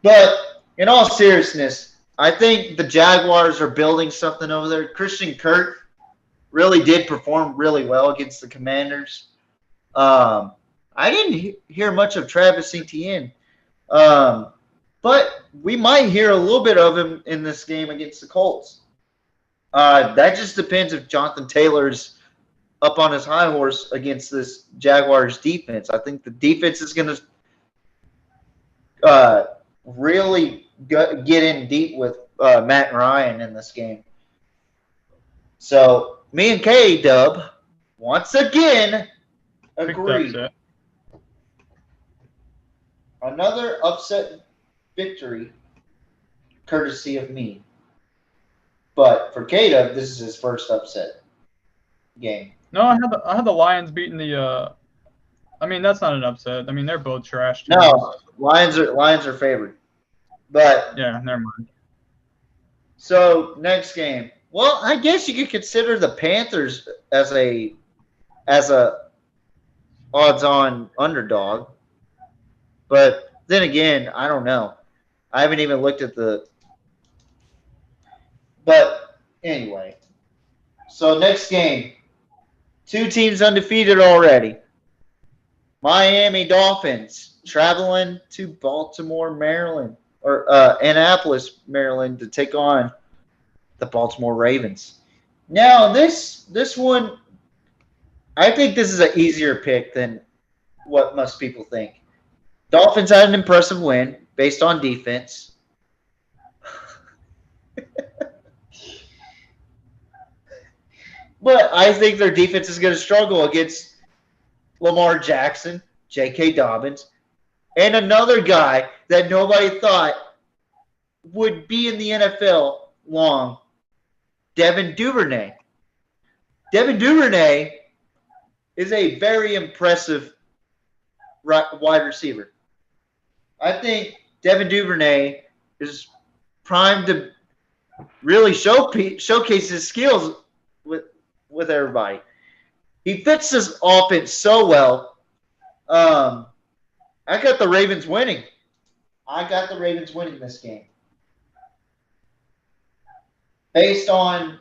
But in all seriousness, I think the Jaguars are building something over there. Christian Kirk really did perform really well against the Commanders. I didn't hear much of Travis Etienne, but we might hear a little bit of him in this game against the Colts. That just depends if Jonathan Taylor's up on his high horse against this Jaguars defense. I think the defense is going to really get in deep with Matt Ryan in this game. So me and K-Dub, once again, agree. Another upset victory, courtesy of me. But for K-Dub, this is his first upset game. No, I had the Lions beating the. I mean, that's not an upset. I mean, they're both trash. No, Lions are favored. But yeah, never mind. So next game. Well, I guess you could consider the Panthers as a odds-on underdog. But then again, I don't know. I haven't even looked at the. But anyway, so next game, two teams undefeated already. Miami Dolphins traveling to Baltimore, Maryland, or Annapolis, Maryland, to take on the Baltimore Ravens. Now, this one, I think this is an easier pick than what most people think. Dolphins had an impressive win based on defense. But I think their defense is going to struggle against Lamar Jackson, J.K. Dobbins, and another guy that nobody thought would be in the NFL long, Devin Duvernay. Devin Duvernay is a very impressive wide receiver. I think Devin Duvernay is primed to really showcase his skills with everybody. He fits this offense so well. I got the Ravens winning. I got the Ravens winning this game based on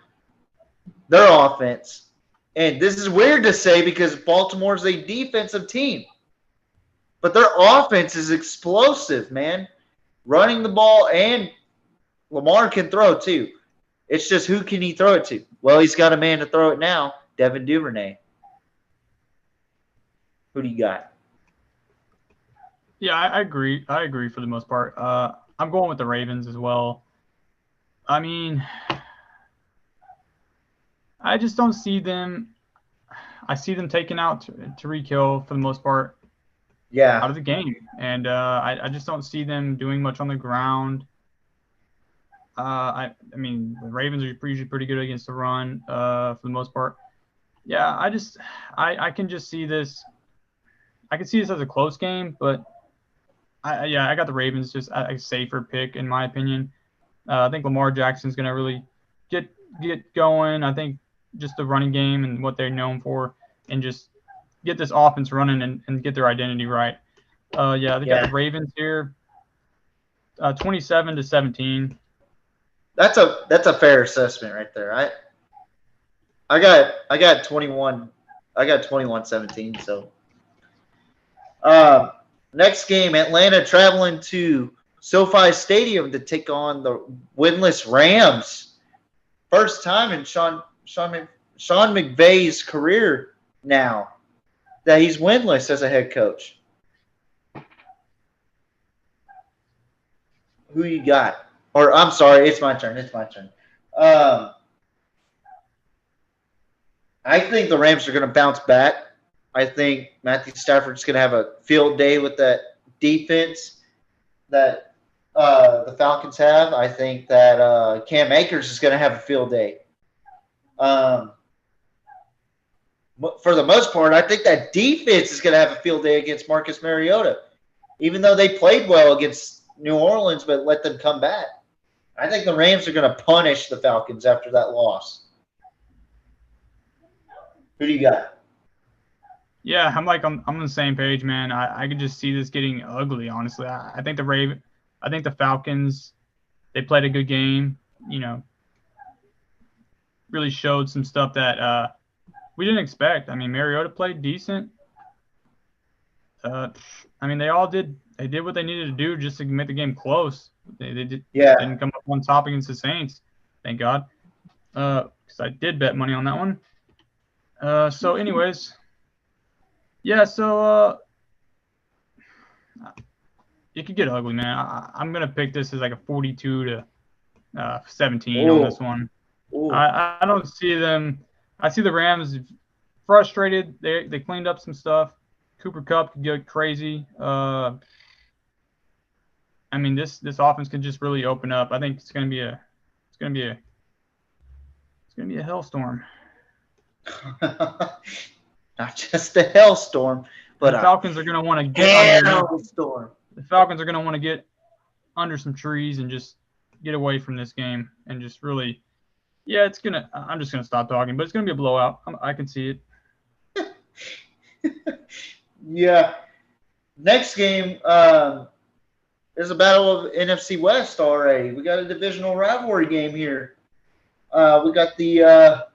their offense. And this is weird to say because Baltimore's a defensive team. But their offense is explosive, man. Running the ball, and Lamar can throw too. It's just who can he throw it to? Well, he's got a man to throw it now, Devin Duvernay. Who do you got? Yeah, I agree. I agree for the most part. I'm going with the Ravens as well. I mean, I just don't see them. I see them taking out Tyreek Hill for the most part. Yeah. Out of the game, and I just don't see them doing much on the ground. I mean, the Ravens are usually pretty good against the run for the most part. Yeah, I can just see this. I can see this as a close game, but I got the Ravens just a safer pick in my opinion. I think Lamar Jackson's going to really get going. I think just the running game and what they're known for, and just get this offense running and get their identity right. They got the Ravens here, 27-17. That's a fair assessment right there. I got 21. I got 21-17. So, next game, Atlanta traveling to SoFi Stadium to take on the winless Rams. First time in Sean McVay's career now that he's winless as a head coach. Who you got? Or I'm sorry, it's my turn. I think the Rams are going to bounce back. I think Matthew Stafford's going to have a field day with that defense that the Falcons have. I think that Cam Akers is going to have a field day. For the most part, I think that defense is going to have a field day against Marcus Mariota, even though they played well against New Orleans but let them come back. I think the Rams are going to punish the Falcons after that loss. Who do you got? Yeah, I'm on the same page, man. I could just see this getting ugly, honestly. I think the Falcons, they played a good game, really showed some stuff that we didn't expect. I mean, Mariota played decent. I mean, they did what they needed to do just to make the game close. They didn't come up on top against the Saints, thank God. Because I did bet money on that one. So anyways, yeah, so it could get ugly, man. I'm going to pick this as like a 42-17 on this one. I don't see them. I see the Rams frustrated. They cleaned up some stuff. Cooper Kupp could get crazy. I mean, this offense can just really open up. I think it's gonna be a hellstorm. Not just a hellstorm, but the Falcons are gonna want to get hellstorm. The Falcons are gonna want to get under some trees and just get away from this game and just really. Yeah, I'm just gonna stop talking, but it's gonna be a blowout. I can see it. Yeah. Next game is a battle of NFC West already. We got a divisional rivalry game here. We got the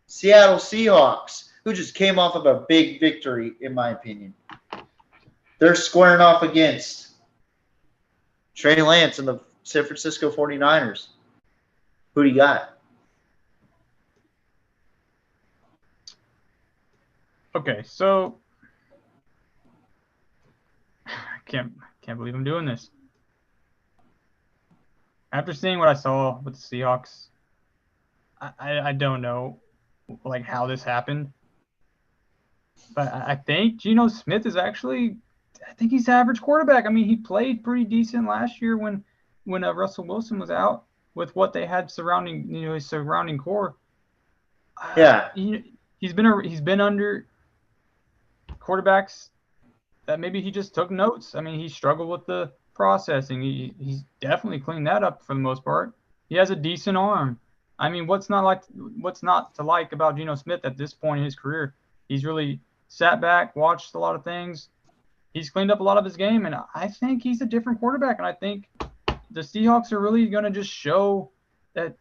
Seattle Seahawks, who just came off of a big victory, in my opinion. They're squaring off against Trey Lance and the San Francisco 49ers. Who do you got? Okay, so can't believe I'm doing this. After seeing what I saw with the Seahawks, I don't know like how this happened. But I think Geno Smith is actually, I think he's average quarterback. I mean, he played pretty decent last year when Russell Wilson was out with what they had surrounding, his surrounding core. Yeah. He's been under quarterbacks that maybe he just took notes. I mean, he struggled with the processing. He's definitely cleaned that up for the most part. He has a decent arm. I mean, what's not to like about Geno Smith at this point in his career? He's really sat back, watched a lot of things. He's cleaned up a lot of his game, and I think he's a different quarterback. And I think the Seahawks are really going to just show that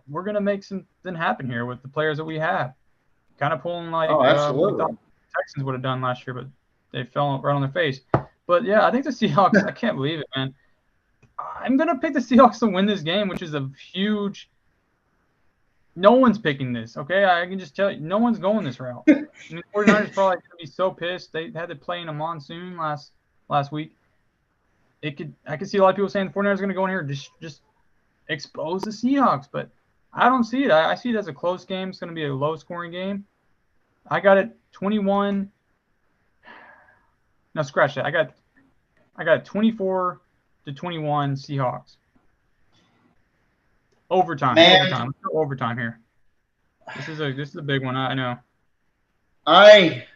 we're going to make something happen here with the players that we have. Kind of pulling like what we thought the Texans would have done last year, but they fell right on their face. But, yeah, I think the Seahawks, I can't believe it, man. I'm going to pick the Seahawks to win this game, which is a huge – no one's picking this, okay? I can just tell you, no one's going this route. I mean, 49ers probably going to be so pissed. They had to play in a monsoon last week. I could see a lot of people saying the 49ers are going to go in here and just expose the Seahawks, but I don't see it. I see it as a close game. It's going to be a low-scoring game. I got it 21 – no, scratch that. I got 24-21 Seahawks. Overtime. Man. Overtime here. This is a big one. I know. I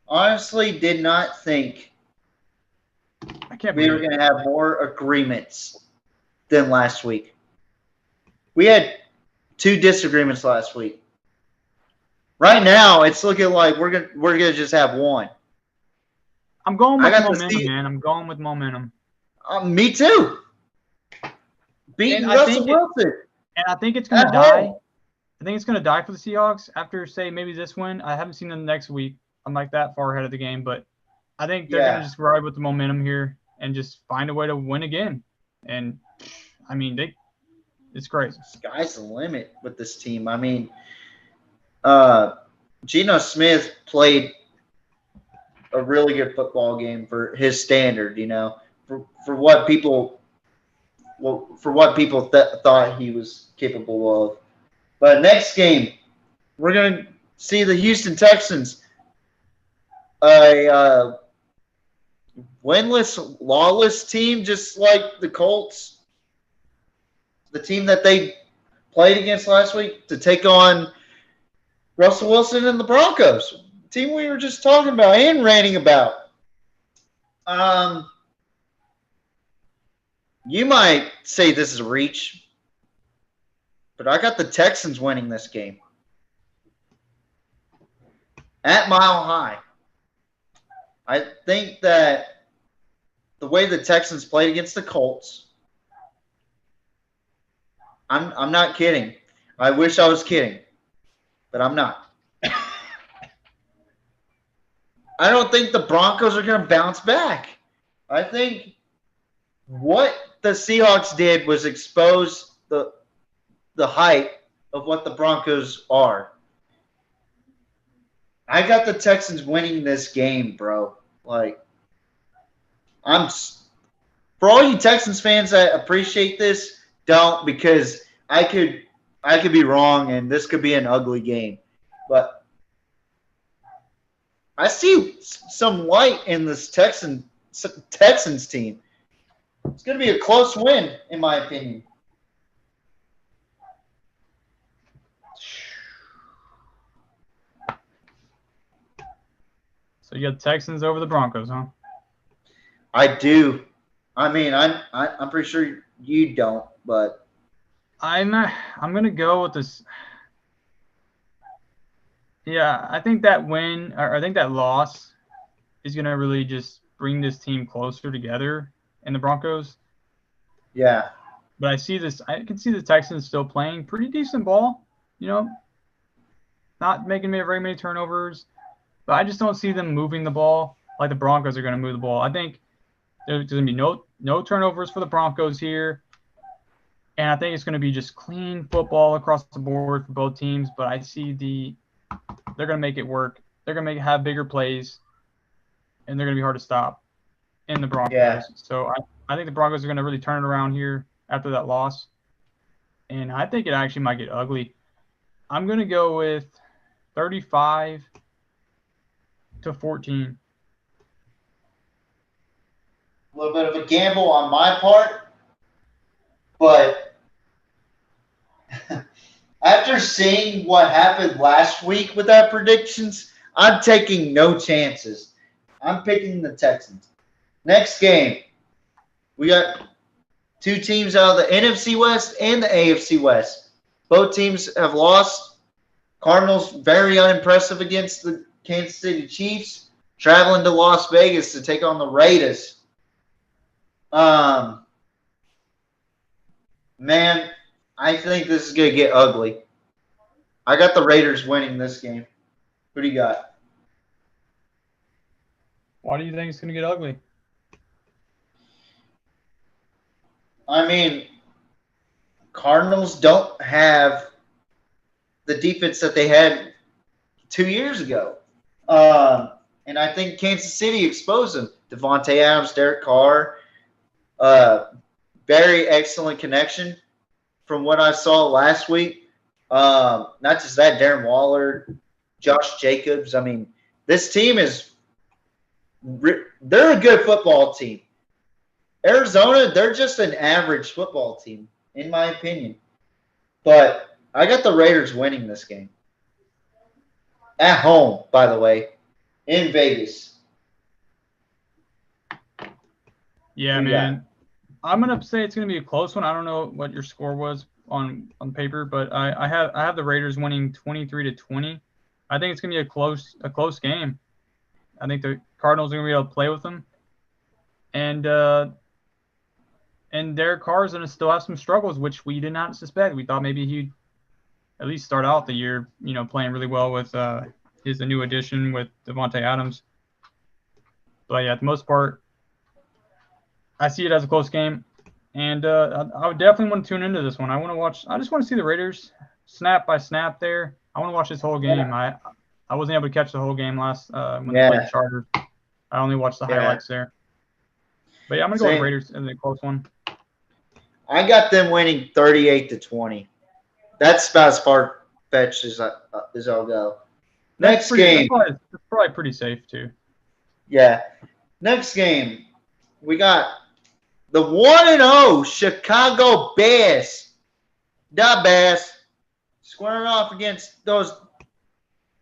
honestly did not think we were going to have more agreements than last week. We had 2 disagreements last week. Right now, it's looking like we're gonna just have 1. I'm going with momentum, man. I'm going with momentum. Me too. Beating Russell Wilson. And I think it's going to die. I think it's going to die for the Seahawks after, say, maybe this win. I haven't seen them next week. I'm like that far ahead of the game. But I think they're going to just ride with the momentum here and just find a way to win again. And, I mean, it's crazy. Sky's the limit with this team. I mean, Geno Smith played a really good football game for his standard, for what people – thought he was capable of. But next game, we're going to see the Houston Texans, a winless, lawless team, just like the Colts, the team that they played against last week, to take on Russell Wilson and the Broncos, the team we were just talking about and ranting about. You might say this is a reach, but I got the Texans winning this game at Mile High. I think that the way the Texans played against the Colts, I'm not kidding. I wish I was kidding, but I'm not. I don't think the Broncos are going to bounce back. I think what the Seahawks did was expose the height of what the Broncos are. I got the Texans winning this game, bro. Like, for all you Texans fans that appreciate this, don't, because I could be wrong and this could be an ugly game. But I see some light in this Texans team. It's going to be a close win, in my opinion. So you got the Texans over the Broncos, huh? I do. I mean, I'm pretty sure you don't, but I'm going to go with this. Yeah, I think that win, or I think that loss is going to really just bring this team closer together in the Broncos. Yeah. But I can see the Texans still playing pretty decent ball, not making very many turnovers. But I just don't see them moving the ball like the Broncos are going to move the ball. I think there's going to be no turnovers for the Broncos here. And I think it's going to be just clean football across the board for both teams. But I see they're going to make it work. They're going to have bigger plays, and they're going to be hard to stop. in the Broncos. Yeah. So I think the Broncos are going to really turn it around here after that loss. And I think it actually might get ugly. I'm going to go with 35-14. A little bit of a gamble on my part, but after seeing what happened last week with our predictions, I'm taking no chances. I'm picking the Texans. Next game, we got two teams out of the NFC West and the AFC West. Both teams have lost. Cardinals very unimpressive against the Kansas City Chiefs, traveling to Las Vegas to take on the Raiders. Man, I think this is going to get ugly. I got the Raiders winning this game. Who do you got? Why do you think it's going to get ugly? I mean, Cardinals don't have the defense that they had 2 years ago. And I think Kansas City exposed them. Devontae Adams, Derek Carr, very excellent connection from what I saw last week. Not just that, Darren Waller, Josh Jacobs. I mean, this team is – they're a good football team. Arizona, they're just an average football team, in my opinion. But I got the Raiders winning this game. At home, by the way, in Vegas. Yeah, man. I'm gonna say it's gonna be a close one. I don't know what your score was on paper, but I have the Raiders winning 23-20. I think it's gonna be a close game. I think the Cardinals are gonna be able to play with them, and Derek Carr is gonna still have some struggles, which we did not suspect. We thought maybe he'd at least start out the year, playing really well with his new addition with Devontae Adams. But yeah, for the most part, I see it as a close game, and I would definitely want to tune into this one. I just want to see the Raiders snap by snap there. I want to watch this whole game. I wasn't able to catch the whole game last when they played the Chargers. I only watched the highlights there. But yeah, I'm gonna go with the Raiders in the close one. I got them winning 38-20. That's about as far fetched as I'll go. Next game. That's probably pretty safe too. Yeah. Next game, we got the 1-0 Chicago Bears. The Bears squaring off against those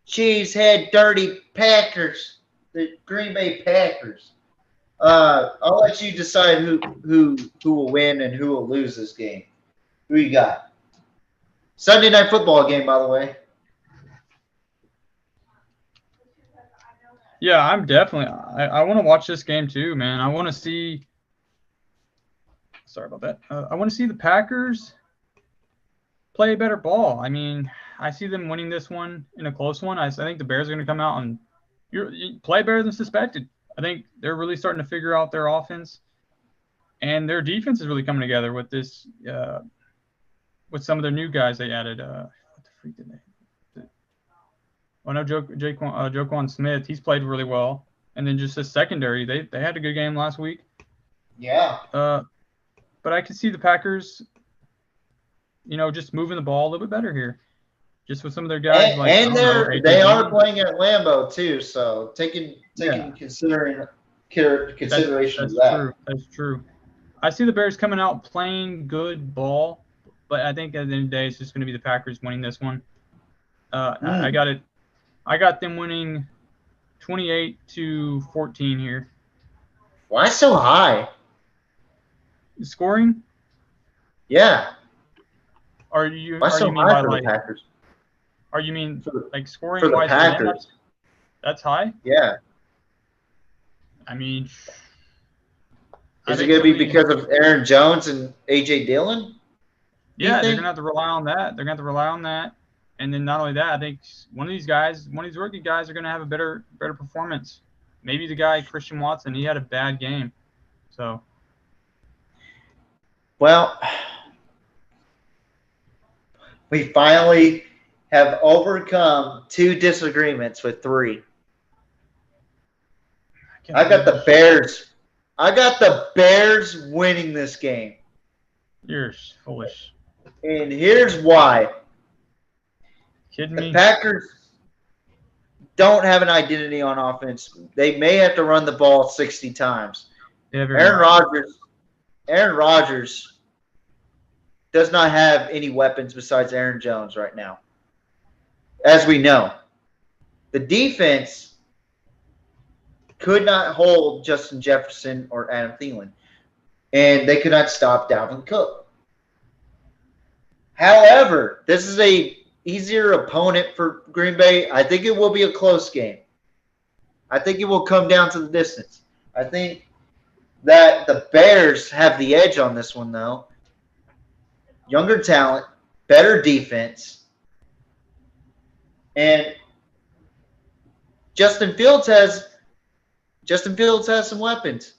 cheesehead dirty Packers, the Green Bay Packers. I'll let you decide who will win and who will lose this game. Who you got? Sunday Night Football game, by the way. Yeah, I'm definitely. I want to watch this game too, man. I want to see. Sorry about that. I want to see the Packers play better ball. I mean, I see them winning this one in a close one. I think the Bears are going to come out and play better than suspected. I think they're really starting to figure out their offense, and their defense is really coming together with this. With some of their new guys they added. What the freak did they? I know Joquan Smith. He's played really well, and then just the secondary. They had a good game last week. Yeah. But I can see the Packers, just moving the ball a little bit better here, just with some of their guys. They are playing at Lambeau too, so taking consideration of that. That's true. I see the Bears coming out playing good ball, but I think at the end of the day, it's just going to be the Packers winning this one. I got it. I got them winning 28-14 here. Why so high? Scoring? Yeah. Why so high for the Packers? Or you mean like scoring for the wise? Packers. That's high? Yeah. I mean, is it going to be because of Aaron Jones and A.J. Dillon? Yeah, they're going to have to rely on that. And then not only that, I think one of these rookie guys are going to have a better performance. Maybe the guy, Christian Watson, he had a bad game. So. Well, we finally have overcome 2 disagreements with 3. I got the Bears I got the Bears winning this game. You're foolish. And here's why. Kidding The me? Packers don't have an identity on offense. They may have to run the ball 60 times. Aaron Rodgers does not have any weapons besides Aaron Jones right now. As we know, the defense could not hold Justin Jefferson or Adam Thielen, and they could not stop Dalvin Cook. However, this is a easier opponent for Green Bay. I think it will be a close game. I think it will come down to the distance. I think that the Bears have the edge on this one, though. Younger talent, better defense, and Justin Fields has some weapons.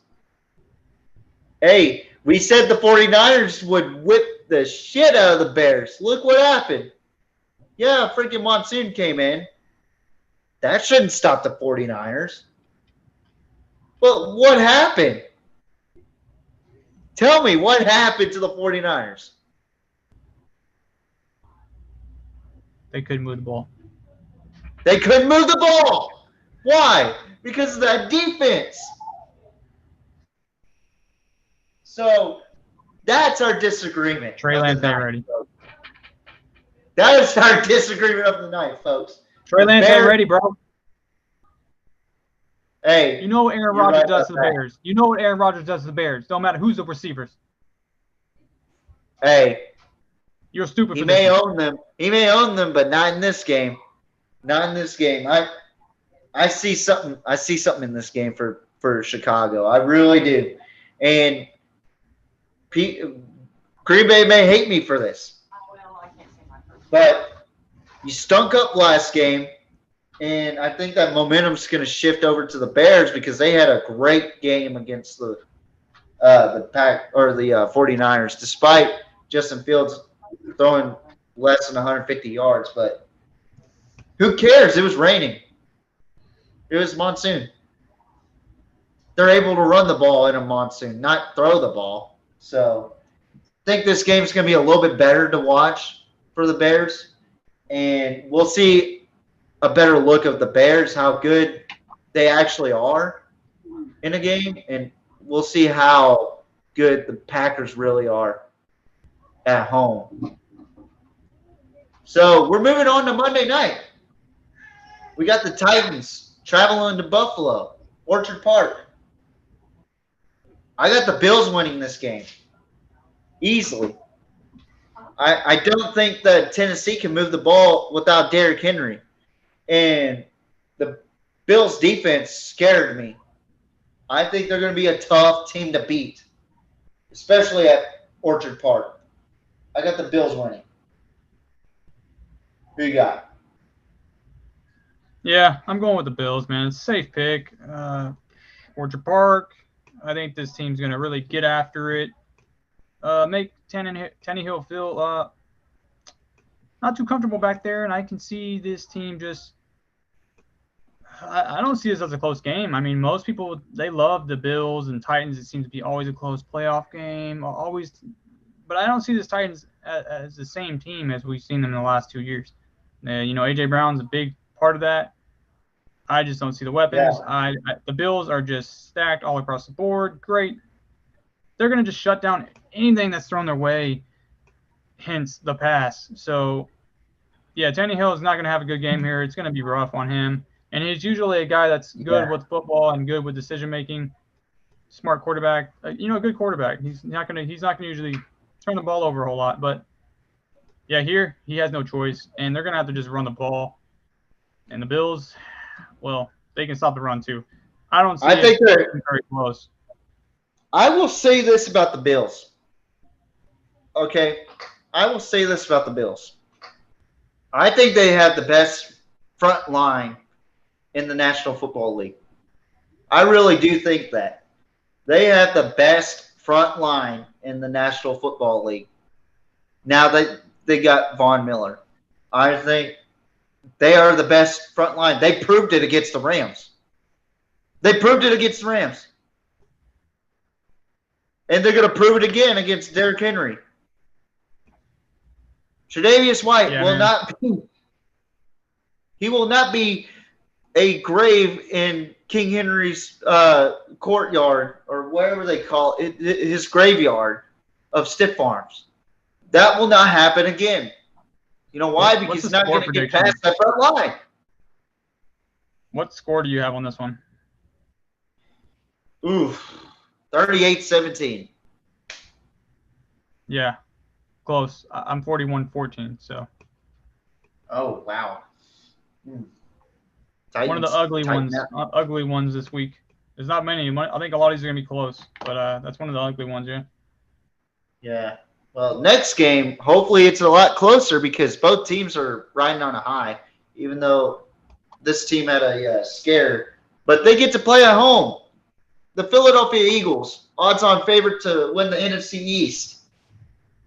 Hey, we said the 49ers would whip the shit out of the Bears. Look what happened. Yeah, freaking monsoon came in. That shouldn't stop the 49ers. But what happened? Tell me what happened to the 49ers. They couldn't move the ball. They couldn't move the ball. Why? Because of that defense. So that's our disagreement. Trey Lance ain't ready. That is our disagreement of the night, folks. Trey Lance ain't ready, bro. Hey. You know what Aaron Rodgers does to the Bears. You know what Aaron Rodgers does to the Bears. Don't matter who's the receivers. Hey. You're stupid. He may own them. He may own them, but not in this game. Not in this game. I see something. I see something in this game for Chicago. I really do. And Green Bay may hate me for this, but you stunk up last game, and I think that momentum's going to shift over to the Bears because they had a great game against the 49ers, despite Justin Fields throwing less than 150 yards. But who cares? It was raining. It was monsoon. They're able to run the ball in a monsoon, not throw the ball. So I think this game's going to be a little bit better to watch for the Bears. And we'll see a better look of the Bears, how good they actually are in a game. And we'll see how good the Packers really are at home. So we're moving on to Monday night. We got the Titans traveling to Buffalo, Orchard Park. I got the Bills winning this game easily. I don't think that Tennessee can move the ball without Derrick Henry. And the Bills defense scared me. I think they're going to be a tough team to beat, especially at Orchard Park. I got the Bills winning. Who you got? Yeah, I'm going with the Bills, man. It's a safe pick. Orchard Park. I think this team's going to really get after it. Make Tannehill feel not too comfortable back there, and I can see this team just I don't see this as a close game. I mean, most people, they love the Bills and Titans. It seems to be always a close playoff game, always. But I don't see this Titans as the same team as we've seen them in the last 2 years. A.J. Brown's a big part of that. I just don't see the weapons. Yeah. The Bills are just stacked all across the board. Great. They're going to just shut down anything that's thrown their way, hence the pass. So, yeah, Tannehill is not going to have a good game here. It's going to be rough on him. And he's usually a guy that's good with football and good with decision-making, smart quarterback. A good quarterback. He's not going to usually turn the ball over a whole lot. But, yeah, here he has no choice, and they're going to have to just run the ball. And the Bills, well, they can stop the run too. I don't see it very close. I will say this about the Bills. Okay? I will say this about the Bills. I think they have the best front line in the National Football League. I really do think that. They have the best front line in the National Football League. Now they got Von Miller. I think they are the best front line. They proved it against the Rams. And they're going to prove it again against Derrick Henry. Tre'Davious White will not be – he will not be a grave in King Henry's courtyard or whatever they call it, his graveyard of stiff arms. That will not happen again. You know why? Because he's not going to get past that front line. What score do you have on this one? Oof. 38-17. Yeah. Close. I'm 41-14, so. Oh, wow. Titans, one of the ugly ones this week. There's not many. I think a lot of these are going to be close, but that's one of the ugly ones, yeah. Yeah. Well, next game, hopefully it's a lot closer because both teams are riding on a high, even though this team had a scare. But they get to play at home. The Philadelphia Eagles, odds-on favorite to win the NFC East.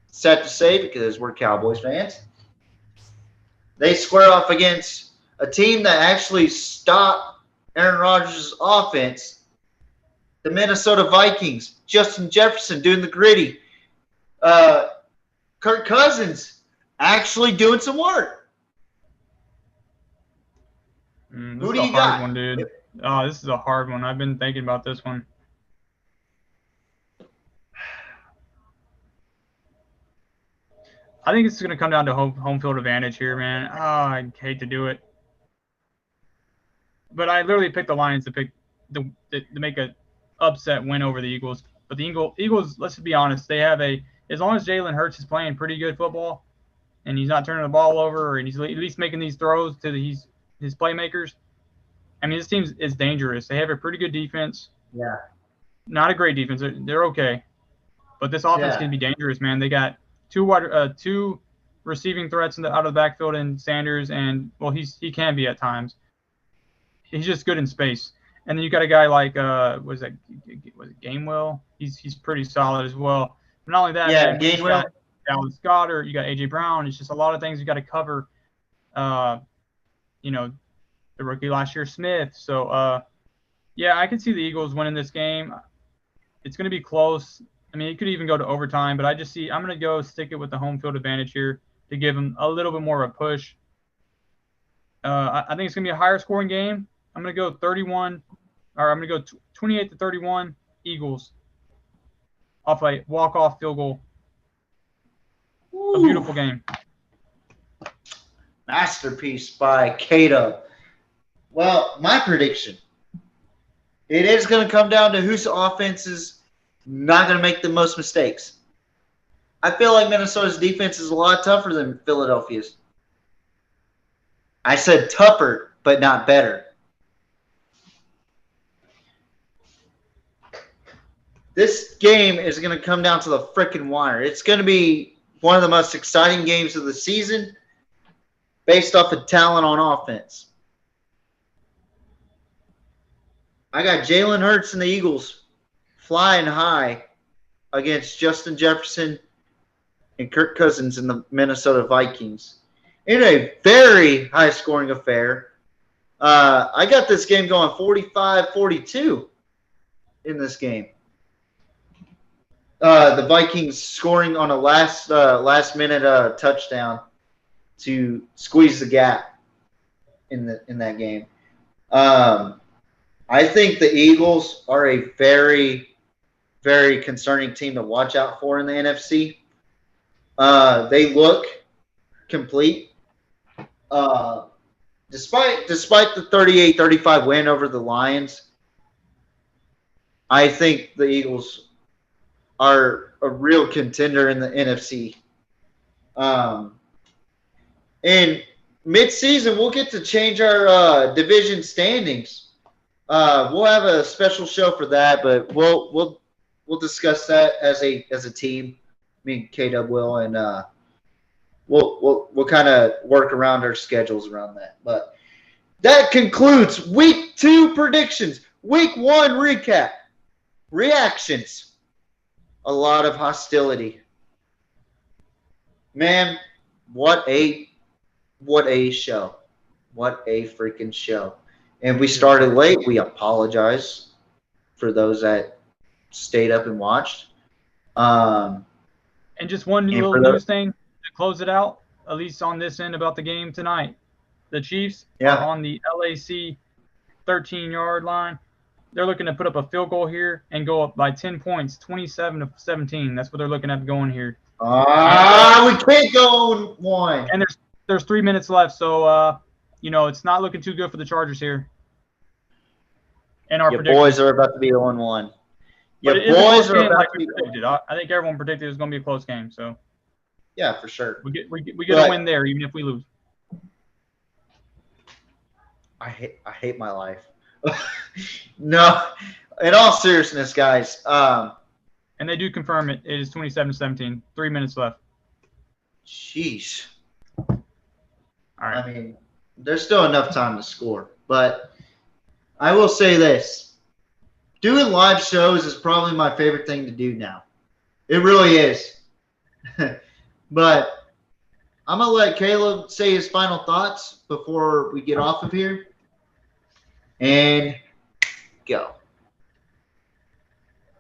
Sad to say because we're Cowboys fans. They square off against a team that actually stopped Aaron Rodgers' offense, the Minnesota Vikings. Justin Jefferson doing the gritty. Kirk Cousins actually doing some work. Who do you got? One, dude. Oh, this is a hard one. I've been thinking about this one. I think it's going to come down to home field advantage here, man. Oh, I hate to do it. But I literally picked the Lions to make an upset win over the Eagles. But the Eagles, let's be honest, they have as long as Jalen Hurts is playing pretty good football and he's not turning the ball over and he's at least making these throws to his playmakers, I mean, this team is dangerous. They have a pretty good defense. Yeah. Not a great defense. They're okay. But this offense can be dangerous, man. They got two receiving threats out of the backfield in Sanders, and, well, he can be at times. He's just good in space. And then you got a guy like was it Gainwell? He's pretty solid as well. But not only that, yeah, Gainwell, Dallas Goedert, you got AJ Brown. It's just a lot of things you got to cover. The rookie last year, Smith. So yeah, I can see the Eagles winning this game. It's going to be close. I mean, it could even go to overtime, but I'm going to stick it with the home field advantage here to give them a little bit more of a push. I think it's going to be a higher scoring game. I'm going to go 28-31 Eagles off a walk-off field goal. Ooh. A beautiful game. Masterpiece by Cato. Well, my prediction, it is going to come down to whose offense is not going to make the most mistakes. I feel like Minnesota's defense is a lot tougher than Philadelphia's. I said tougher, but not better. This game is going to come down to the freaking wire. It's going to be one of the most exciting games of the season based off of talent on offense. I got Jalen Hurts and the Eagles flying high against Justin Jefferson and Kirk Cousins and the Minnesota Vikings in a very high-scoring affair. I got this game going 45-42 in this game. The Vikings scoring on a last-minute touchdown to squeeze the gap in that game. I think the Eagles are a very, very concerning team to watch out for in the NFC. They look complete. Despite the 38-35 win over the Lions, I think the Eagles are a real contender in the NFC. In mid-season, we'll get to change our division standings. We'll have a special show for that, but we'll discuss that as a team. Me and K-Dub will, and we'll kind of work around our schedules around that. But that concludes Week 2 predictions. Week 1 recap. Reactions. A lot of hostility. Man, what a show. What a freaking show. And we started late. We apologize for those that stayed up and watched. Um, And just one and little for the news thing to close it out, at least on this end about the game tonight. The Chiefs are yeah, on the LAC 13-yard line. They're looking to put up a field goal here and go up by 10 points, 27-17. That's what they're looking at going here. we can't go 1. And there's 3 minutes left, so it's not looking too good for the Chargers here. And our Your predictions. boys are about to be on 1. But Your it is a boys close are game, about like to we be predicted. I think everyone predicted it was going to be a close game. So yeah, for sure. we get a win there, even if we lose. I hate my life. No, in all seriousness, guys. And they do confirm it. It is 27-17. 3 minutes left. Jeez. All right. I mean, there's still enough time to score, but I will say this: doing live shows is probably my favorite thing to do now. It really is. But I'm gonna let Caleb say his final thoughts before we get off of here, and go.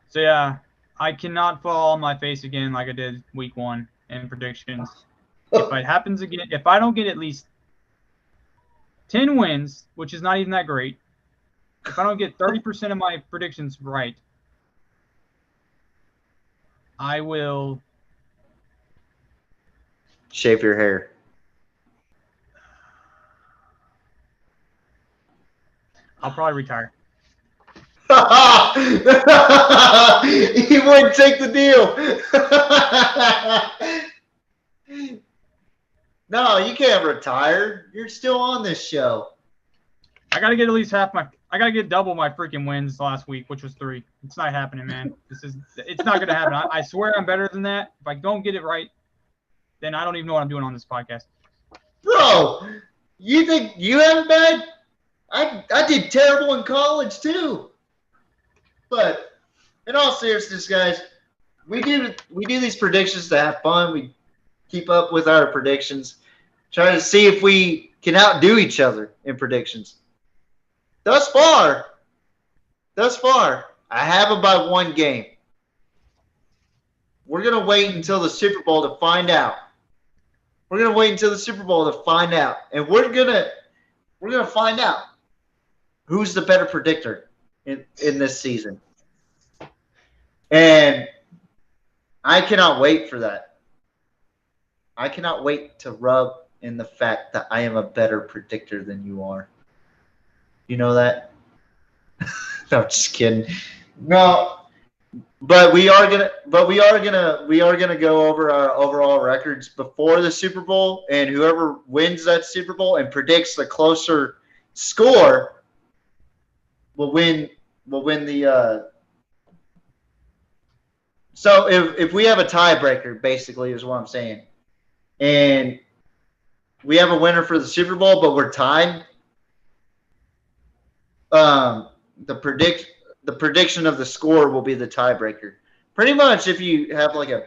So yeah, I cannot fall on my face again like I did week 1 in predictions. If it happens again, if I don't get at least 10 wins, which is not even that great, if I don't get 30% of my predictions right, I will shave your hair. I'll probably retire. He wouldn't take the deal. No, you can't retire. You're still on this show. I gotta get at least I gotta get double my freaking wins last week, which was 3. It's not happening, man. It's not gonna happen. I swear I'm better than that. If I don't get it right, then I don't even know what I'm doing on this podcast. Bro, you think you have bad? I did terrible in college too. But in all seriousness, guys, we do these predictions to have fun. We keep up with our predictions, try to see if we can outdo each other in predictions. Thus far, I have them by 1 game. We're gonna wait until the Super Bowl to find out. And we're gonna find out who's the better predictor in this season. And I cannot wait for that. I cannot wait to rub in the fact that I am a better predictor than you are. You know that? No, just kidding. No, but we are gonna go over our overall records before the Super Bowl, and whoever wins that Super Bowl and predicts the closer score will win the. So if we have a tiebreaker, basically is what I'm saying, and we have a winner for the Super Bowl, but we're tied. The prediction of the score will be the tiebreaker. Pretty much, if you have like a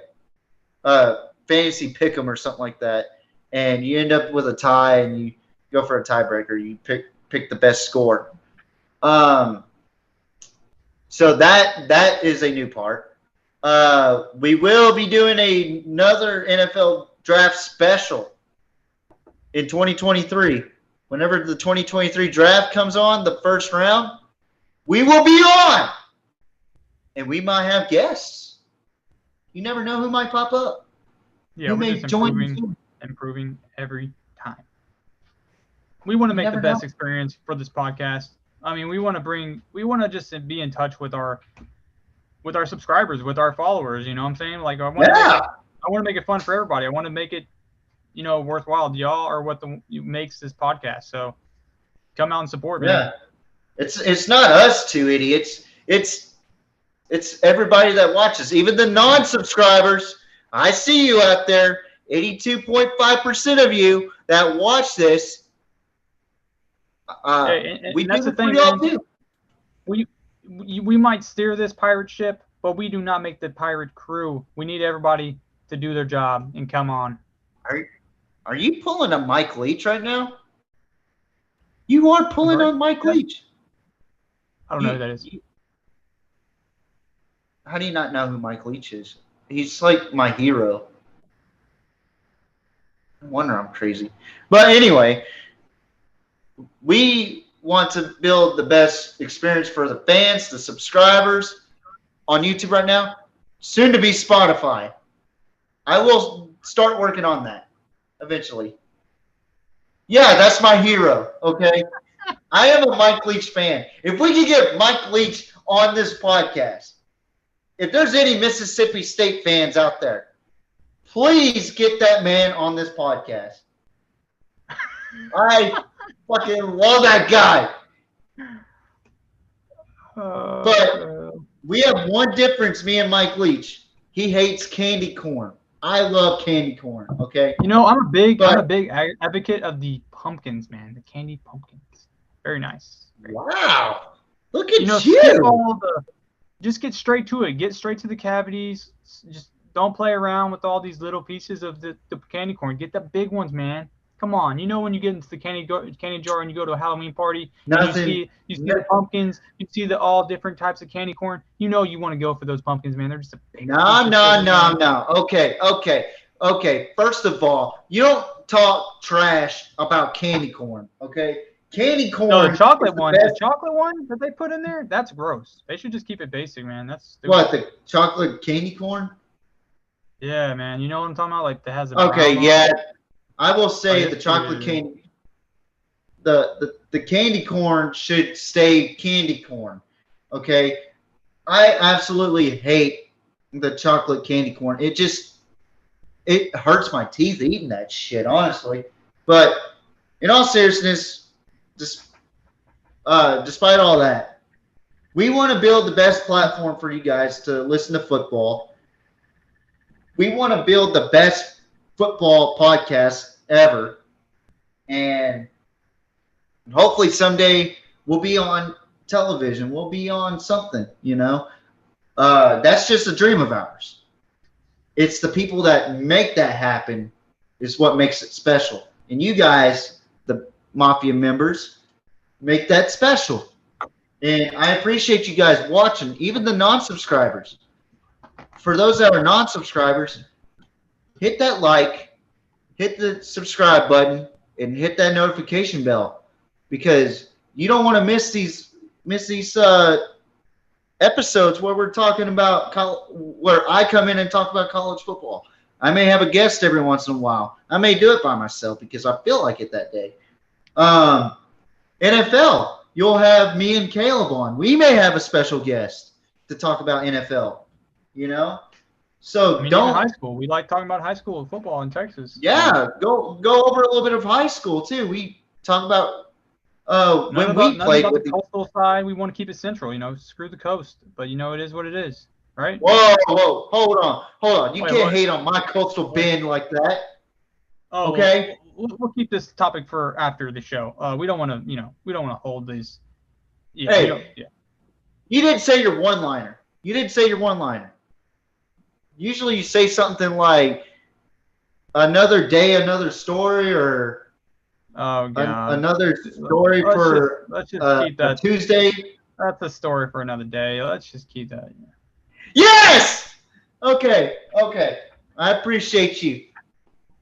fantasy pick'em or something like that, and you end up with a tie and you go for a tiebreaker, you pick the best score. So that is a new part. We will be doing another NFL draft special in 2023. Whenever the 2023 draft comes on, the first round, we will be on. And we might have guests. You never know who might pop up. Yeah, we're just improving every time. We want to make the best experience for this podcast. I mean, we want to just be in touch with our subscribers, with our followers, you know what I'm saying? Like I want to make it fun for everybody. I want to make it worthwhile. Y'all are what makes this podcast. So come out and support, man. Yeah. It's not us two idiots. It's everybody that watches, even the non-subscribers. I see you out there, 82.5% of you that watch this. And that's the thing, man. We might steer this pirate ship, but we do not make the pirate crew. We need everybody to do their job and come on. Are you pulling a Mike Leach right now? You are pulling on Mike Leach. I don't know who that is. How do you not know who Mike Leach is? He's like my hero. No wonder I'm crazy. But anyway, we want to build the best experience for the fans, the subscribers on YouTube right now. Soon to be Spotify. I will start working on that eventually. Yeah, that's my hero. Okay. I am a Mike Leach fan. If we could get Mike Leach on this podcast, if there's any Mississippi State fans out there, please get that man on this podcast. I fucking love that guy. But we have one difference, me and Mike Leach. He hates candy corn. I love candy corn. Okay. You know, I'm a big advocate of the pumpkins, man. The candied pumpkins. Very nice. Wow. Look at you. Skip all just get straight to it. Get straight to the cavities. Just don't play around with all these little pieces of the candy corn. Get the big ones, man. Come on. You know when you get into the candy jar and you go to a Halloween party, you see the pumpkins, you see all different types of candy corn. You know you want to go for those pumpkins, man. They're just a big No. Okay. First of all, you don't talk trash about candy corn, okay? Candy corn. No, the chocolate one that they put in there, that's gross. They should just keep it basic, man. That's stupid. What, the chocolate candy corn? Yeah, man. You know what I'm talking about? Like that has a Okay, yeah. I will say the chocolate candy, the candy corn should stay candy corn. Okay, I absolutely hate the chocolate candy corn. It hurts my teeth eating that shit, honestly. But in all seriousness, despite all that, we want to build the best platform for you guys to listen to football. We want to build the best football podcast ever, and hopefully someday we'll be on television. We'll be on something, you know. That's just a dream of ours. It's the people that make that happen is what makes it special. And you guys, the Mafia members, make that special. And I appreciate you guys watching, even the non-subscribers. For those that are non-subscribers, hit that like, hit the subscribe button, and hit that notification bell, because you don't want to miss these episodes where we're talking about where I come in and talk about college football. I may have a guest every once in a while. I may do it by myself because I feel like it that day. NFL, you'll have me and Caleb on. We may have a special guest to talk about NFL. You know, so don't. High school. We like talking about high school football in Texas. Yeah, go over a little bit of high school too. We talk about when we played with the coastal side. We want to keep it central. You know, screw the coast. But you know, it is what it is, right? Whoa, hold on. You can't hate on my coastal bend like that. Oh, okay. We'll keep this topic for after the show. We don't want to hold these. Yeah, hey, you didn't say your one-liner. Usually you say something like another day, another story, or another story let's just keep that Tuesday. That's a story for another day. Let's just keep that. Yes! Okay. I appreciate you.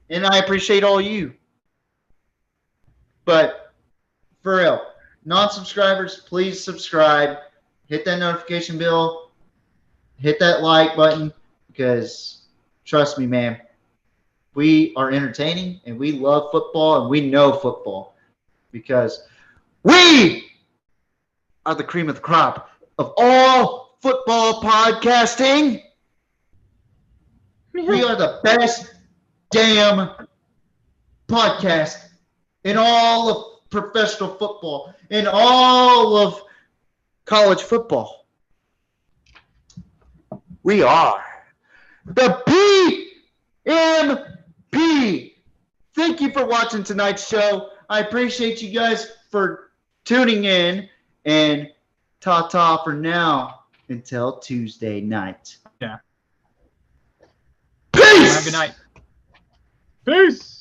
And I appreciate all you. But for real, non-subscribers, please subscribe. Hit that notification bell. Hit that like button. Because trust me, man, we are entertaining and we love football and we know football, because we are the cream of the crop of all football podcasting. We are the best damn podcast in all of professional football, in all of college football. We are the PMP. Thank you for watching tonight's show. I appreciate you guys for tuning in, and ta-ta for now until Tuesday night. Yeah. Peace! Good night. Peace!